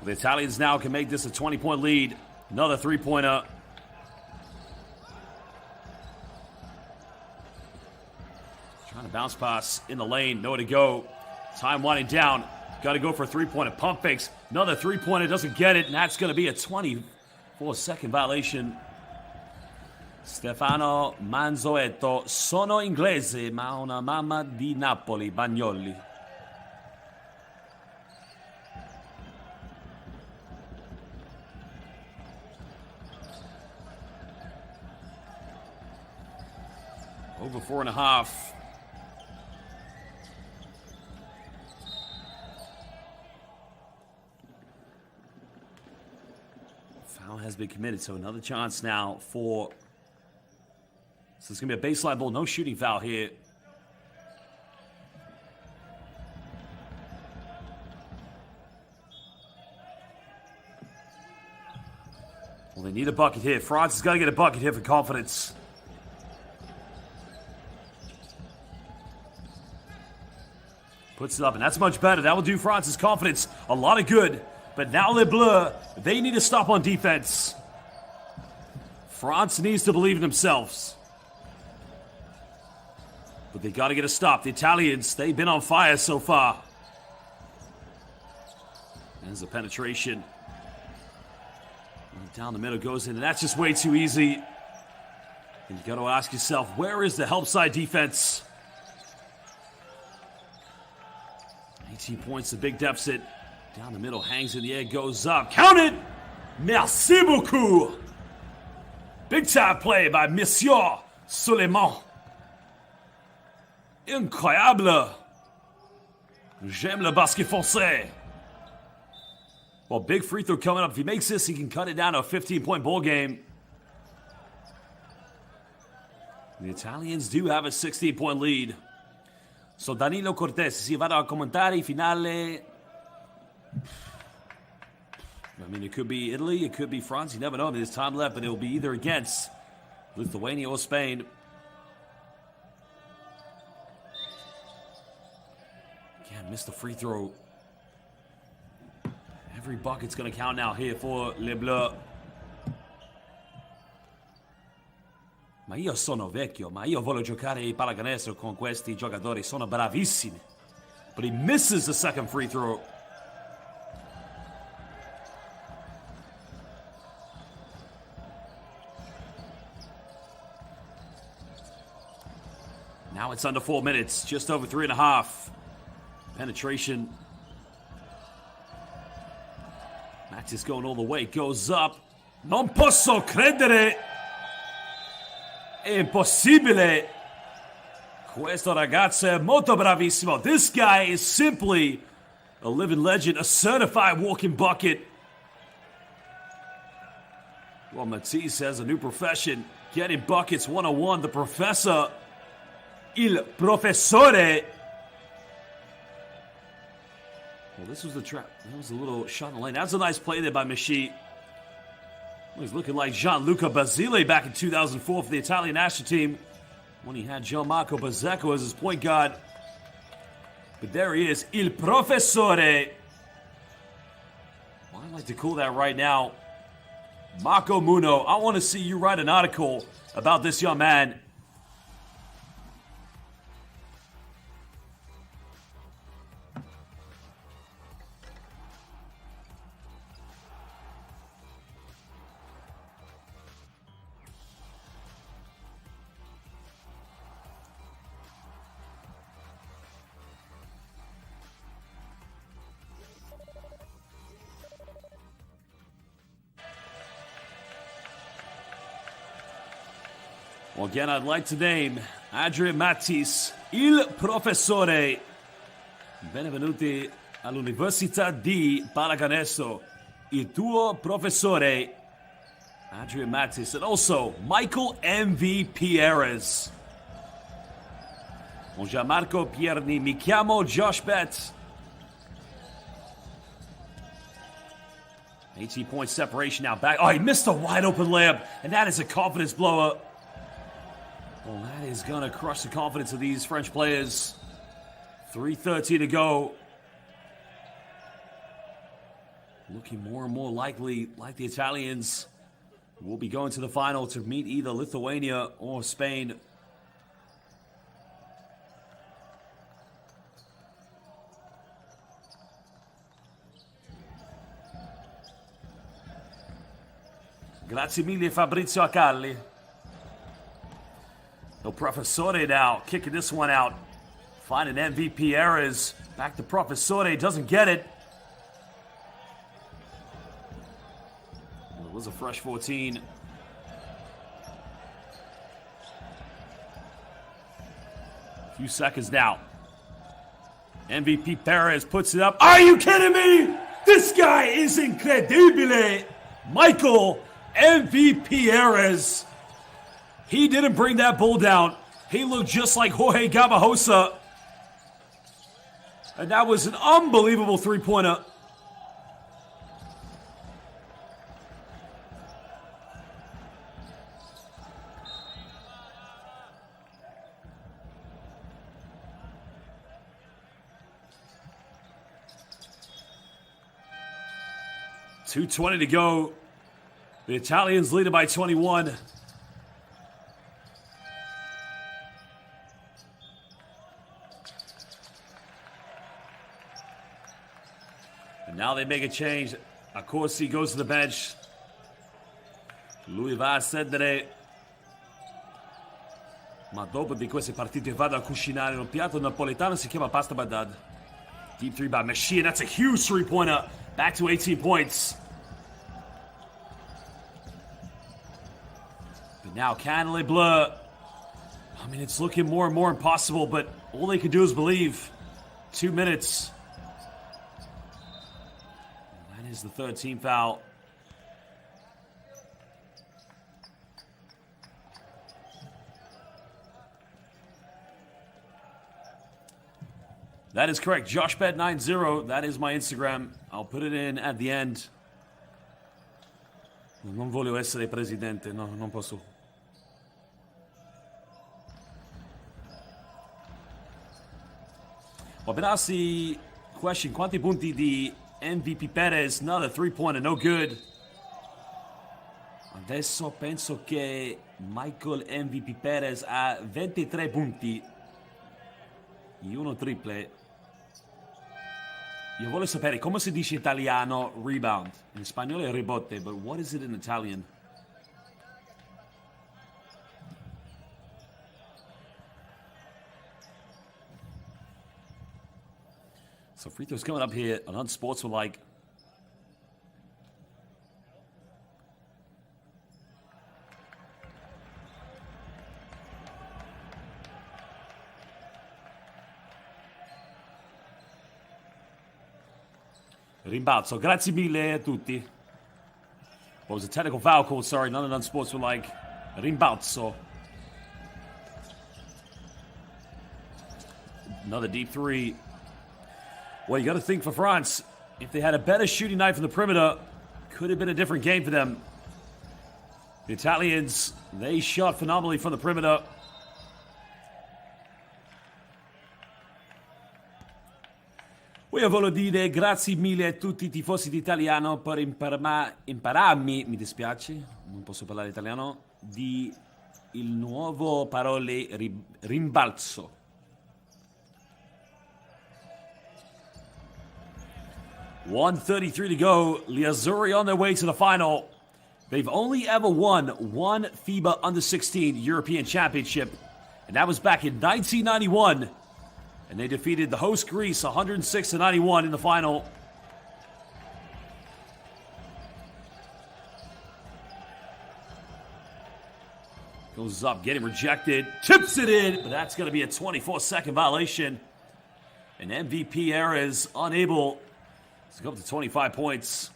The Italians now can make this a 20-point lead. Another three-pointer. Trying to bounce pass in the lane, nowhere to go. Time winding down. Got to go for a three-pointer. Pump fakes. Another three-pointer, doesn't get it, and that's going to be a 24-second violation. Stefano Manzoetto. Sono inglese, ma una mamma di Napoli, Bagnoli. Over 4.5. Foul has been committed, so another chance now for... So it's going to be a baseline ball, no shooting foul here. Well, they need a bucket here. France has got to get a bucket here for confidence. Puts it up, and that's much better. That will do France's confidence a lot of good. But now Les Bleus, they need to stop on defense. France needs to believe in themselves. But they got to get a stop. The Italians, they've been on fire so far. There's the penetration. Down the middle goes in, and that's just way too easy. And you got to ask yourself, where is the help side defense? 18 points, a big deficit. Down the middle, hangs in the air, goes up. Count it! Merci beaucoup! Big time play by Monsieur Suleiman. Incroyable! J'aime le basket français. Well, big free throw coming up. If he makes this, he can cut it down to a 15-point ball game. The Italians do have a 16-point lead. So Danilo Cortez, si vado a commentare finale. I mean, it could be Italy, it could be France. You never know. There's time left, but it will be either against Lithuania or Spain. Again, missed the free throw. Every bucket's going to count now here for Les Bleus. Ma io sono vecchio, ma io voglio giocare i pallacanestro con questi giocatori, sono bravissimi. But he misses the second free throw. Now it's under 4 minutes, just over 3.5. Penetration. Max is going all the way, goes up. Non posso credere. È impossibile. Questo ragazzo è molto bravissimo. This guy is simply a living legend, a certified walking bucket. Well, Matisse has a new profession, getting buckets 101. The professor, il professore. Well, this was the trap. That was a little shot in the lane. That's a nice play there by Michi. Well, he's looking like Gianluca Basile back in 2004 for the Italian national team when he had Gianmarco Bazzecco as his point guard. But there he is, il professore. Well, I'd like to call that right now. Marco Muno, I want to see you write an article about this young man. Well, again, I'd like to name Adrian Matisse, il professore. Benvenuti all'Università di Pallacanestro, il tuo professore, Adrian Matisse, and also Michael M.V. Pierres. Con Gianmarco Pierni, mi chiamo Josh Betts. 18-point separation now back. Oh, he missed a wide open layup, and that is a confidence blower. Well, that is going to crush the confidence of these French players. 3:30 to go. Looking more and more likely, like the Italians, will be going to the final to meet either Lithuania or Spain. Grazie mille Fabrizio Acalli. El Professore now kicking this one out. Finding MVP errors. Back to Professore, doesn't get it. Well, it was a fresh 14. A few seconds now. MVP Perez puts it up. Are you kidding me? This guy is incredibile. Michael MVP Perez. He didn't bring that bull down. He looked just like Jorge Gabajosa. And that was an unbelievable three-pointer. .220 to go. The Italians lead it by 21. And now they make a change. Accorsi goes to the bench. Lui va a cedere. Ma dopo di queste partite vado a cucinare un piatto napoletano, si chiama pasta badad. Deep three by Machine. That's a huge three-pointer. Back to 18 points. But now Canale Bleu. I mean, it's looking more and more impossible, but all they can do is believe. 2 minutes. That is the third team foul. That is correct. JoshBet90. That is my Instagram. I'll put it in at the end. Non voglio essere presidente. No, non posso. Benassi question. Quanti punti di MVP Perez? Another three-pointer. No good. Adesso penso che Michael MVP Perez ha 23 punti. E uno triple. Io voglio sapere come si dice in italiano rebound. In spagnolo è rebote, but what is it in Italian? So free throws coming up here, an unsportsmanlike. Rimbalzo, grazie mille a tutti. What was a technical foul call? Sorry, not an unsportsmanlike. Rimbalzo. Another deep three. Well, you got to think for France, if they had a better shooting night from the perimeter, could have been a different game for them. The Italians, they shot phenomenally from the perimeter. Io voglio dire grazie mille a tutti i tifosi di italiano per impararmi, mi dispiace, non posso parlare italiano, di il nuovo parole rimbalzo. .133 to go. The Azzurri on their way to the final. They've only ever won one FIBA U16 European Championship, and that was back in 1991. And they defeated the host Greece 106-91 in the final. Goes up, getting rejected, tips it in, but that's going to be a 24-second violation. And MVP era is unable to go up to 25 points.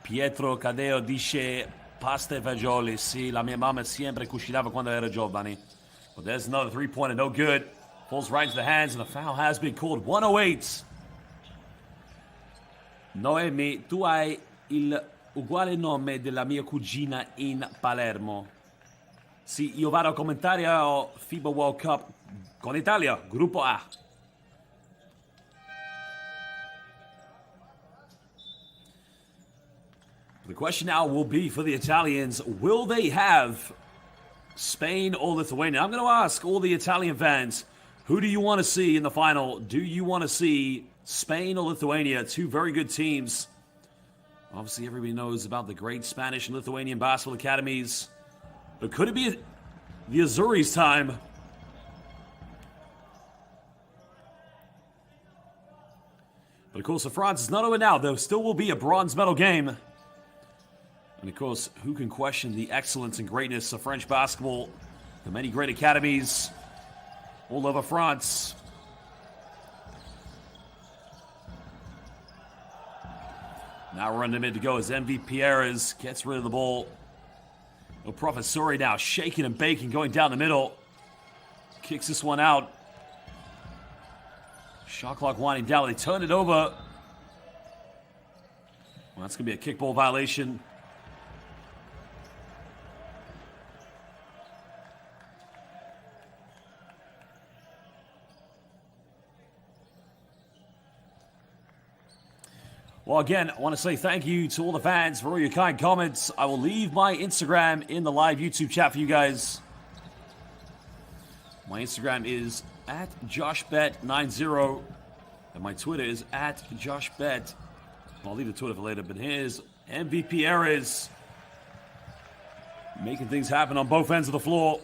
Pietro Cadeo dice pasta e fagioli. Sì, la mia mamma sempre cucinava quando ero giovane. But there's another three-pointer, no good. Falls right into the hands, and the foul has been called. 108. Noemi, tu hai il uguale nome della mia cugina in Palermo. Sì, io vado a commentare a FIBA World Cup con Italia, gruppo A. The question now will be for the Italians, will they have Spain or Lithuania? I'm going to ask all the Italian fans, who do you want to see in the final? Do you want to see Spain or Lithuania? Two very good teams. Obviously, everybody knows about the great Spanish and Lithuanian basketball academies. But could it be the Azzurri's time? But of course, for France, it's not over now. There still will be a bronze medal game. And of course, who can question the excellence and greatness of French basketball? The many great academies all over France. Now running mid to go as MV Pierres gets rid of the ball. No Professori now shaking and baking, going down the middle. Kicks this one out. Shot clock winding down. They turn it over. Well, that's going to be a kickball violation. Well, again, I want to say thank you to all the fans for all your kind comments. I will leave my Instagram in the live YouTube chat for you guys. My Instagram is at JoshBet90, and my Twitter is at JoshBet. I'll leave the Twitter for later, but here's MVP Ares making things happen on both ends of the floor.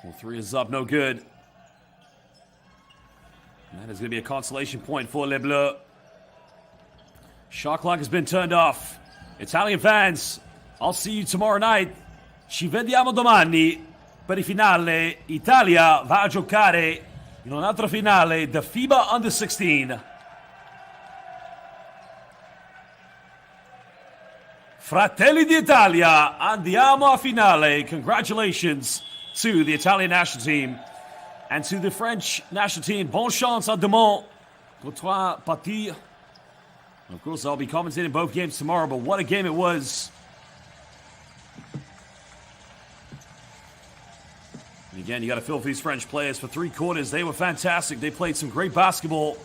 Well, three is up, no good. And that is going to be a consolation point for Les Bleus. Shot clock has been turned off. Italian fans, I'll see you tomorrow night. Ci vediamo domani per il finale. Italia va a giocare in un altro finale, the FIBA U16. Fratelli d'Italia, andiamo a finale. Congratulations to the Italian national team. And to the French national team, bonne chance à demain. Pour trois parties. Of course, I'll be commentating both games tomorrow, but what a game it was. And again, you got to feel for these French players. For three quarters, they were fantastic. They played some great basketball.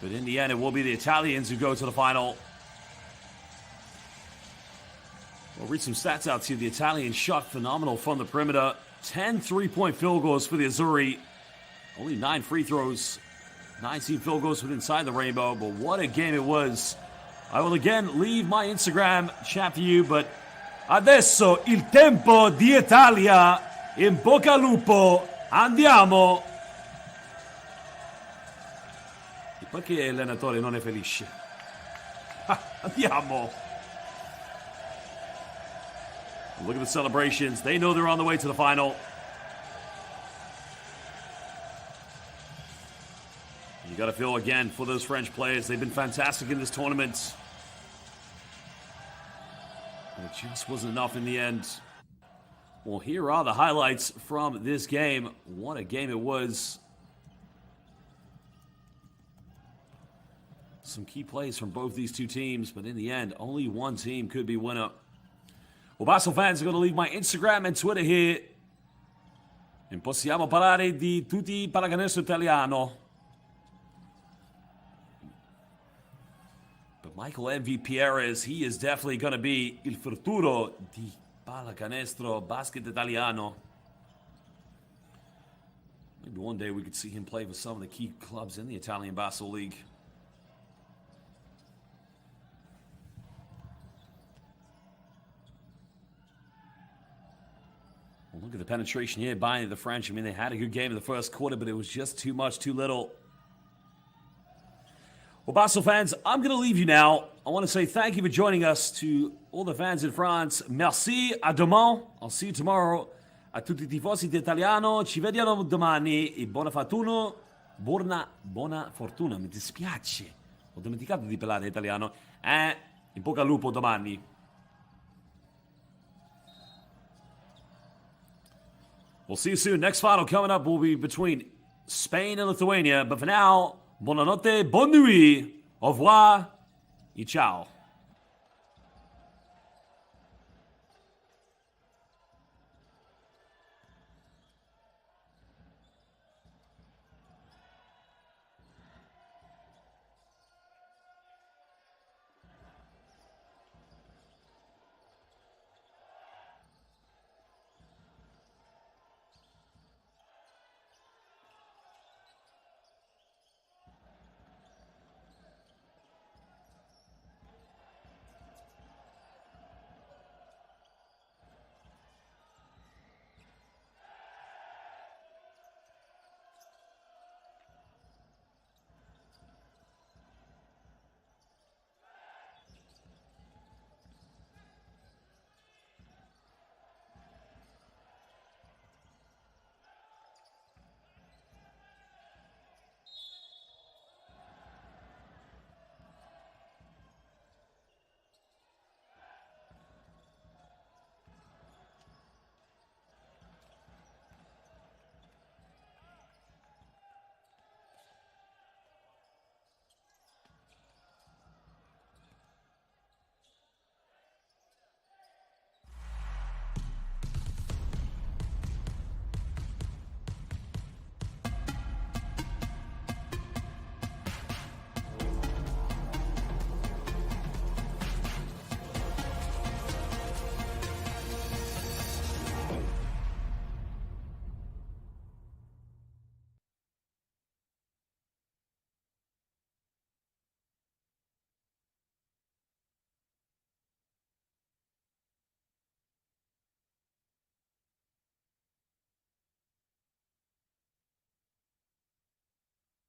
But in the end, it will be the Italians who go to the final. We'll read some stats out to you. The Italians shot phenomenal from the perimeter. 10 three-point field goals for the Azzurri. Only 9 free throws. 19 field goals with inside the rainbow. But what a game it was. I will again leave my Instagram chat for you. But adesso il tempo di Italia. In bocca al lupo. Andiamo. E perché l'allenatore non è felice? Andiamo. Look at the celebrations. They know they're on the way to the final. You got to feel again for those French players. They've been fantastic in this tournament. But it just wasn't enough in the end. Well, here are the highlights from this game. What a game it was. Some key plays from both these two teams, but in the end, only one team could be winner. Well, basketball fans, are going to leave my Instagram and Twitter here. E possiamo parlare di tutti i pallacanestro italiano. But Michael MV Pierres, he is definitely going to be il futuro di pallacanestro basket italiano. Maybe one day we could see him play for some of the key clubs in the Italian Basketball League. Look at the penetration here by the French. I mean, they had a good game in the first quarter, but it was just too much, too little. Well, Basel fans, I'm going to leave you now. I want to say thank you for joining us. To all the fans in France, merci, à demain. I'll see you tomorrow. A tutti i tifosi di Italiano, ci vediamo domani. E buona fortuna. Mi dispiace. Ho dimenticato di parlare italiano. In bocca al lupo domani. We'll see you soon. Next final coming up will be between Spain and Lithuania. But for now, buonanotte, bonne nuit, au revoir, et ciao.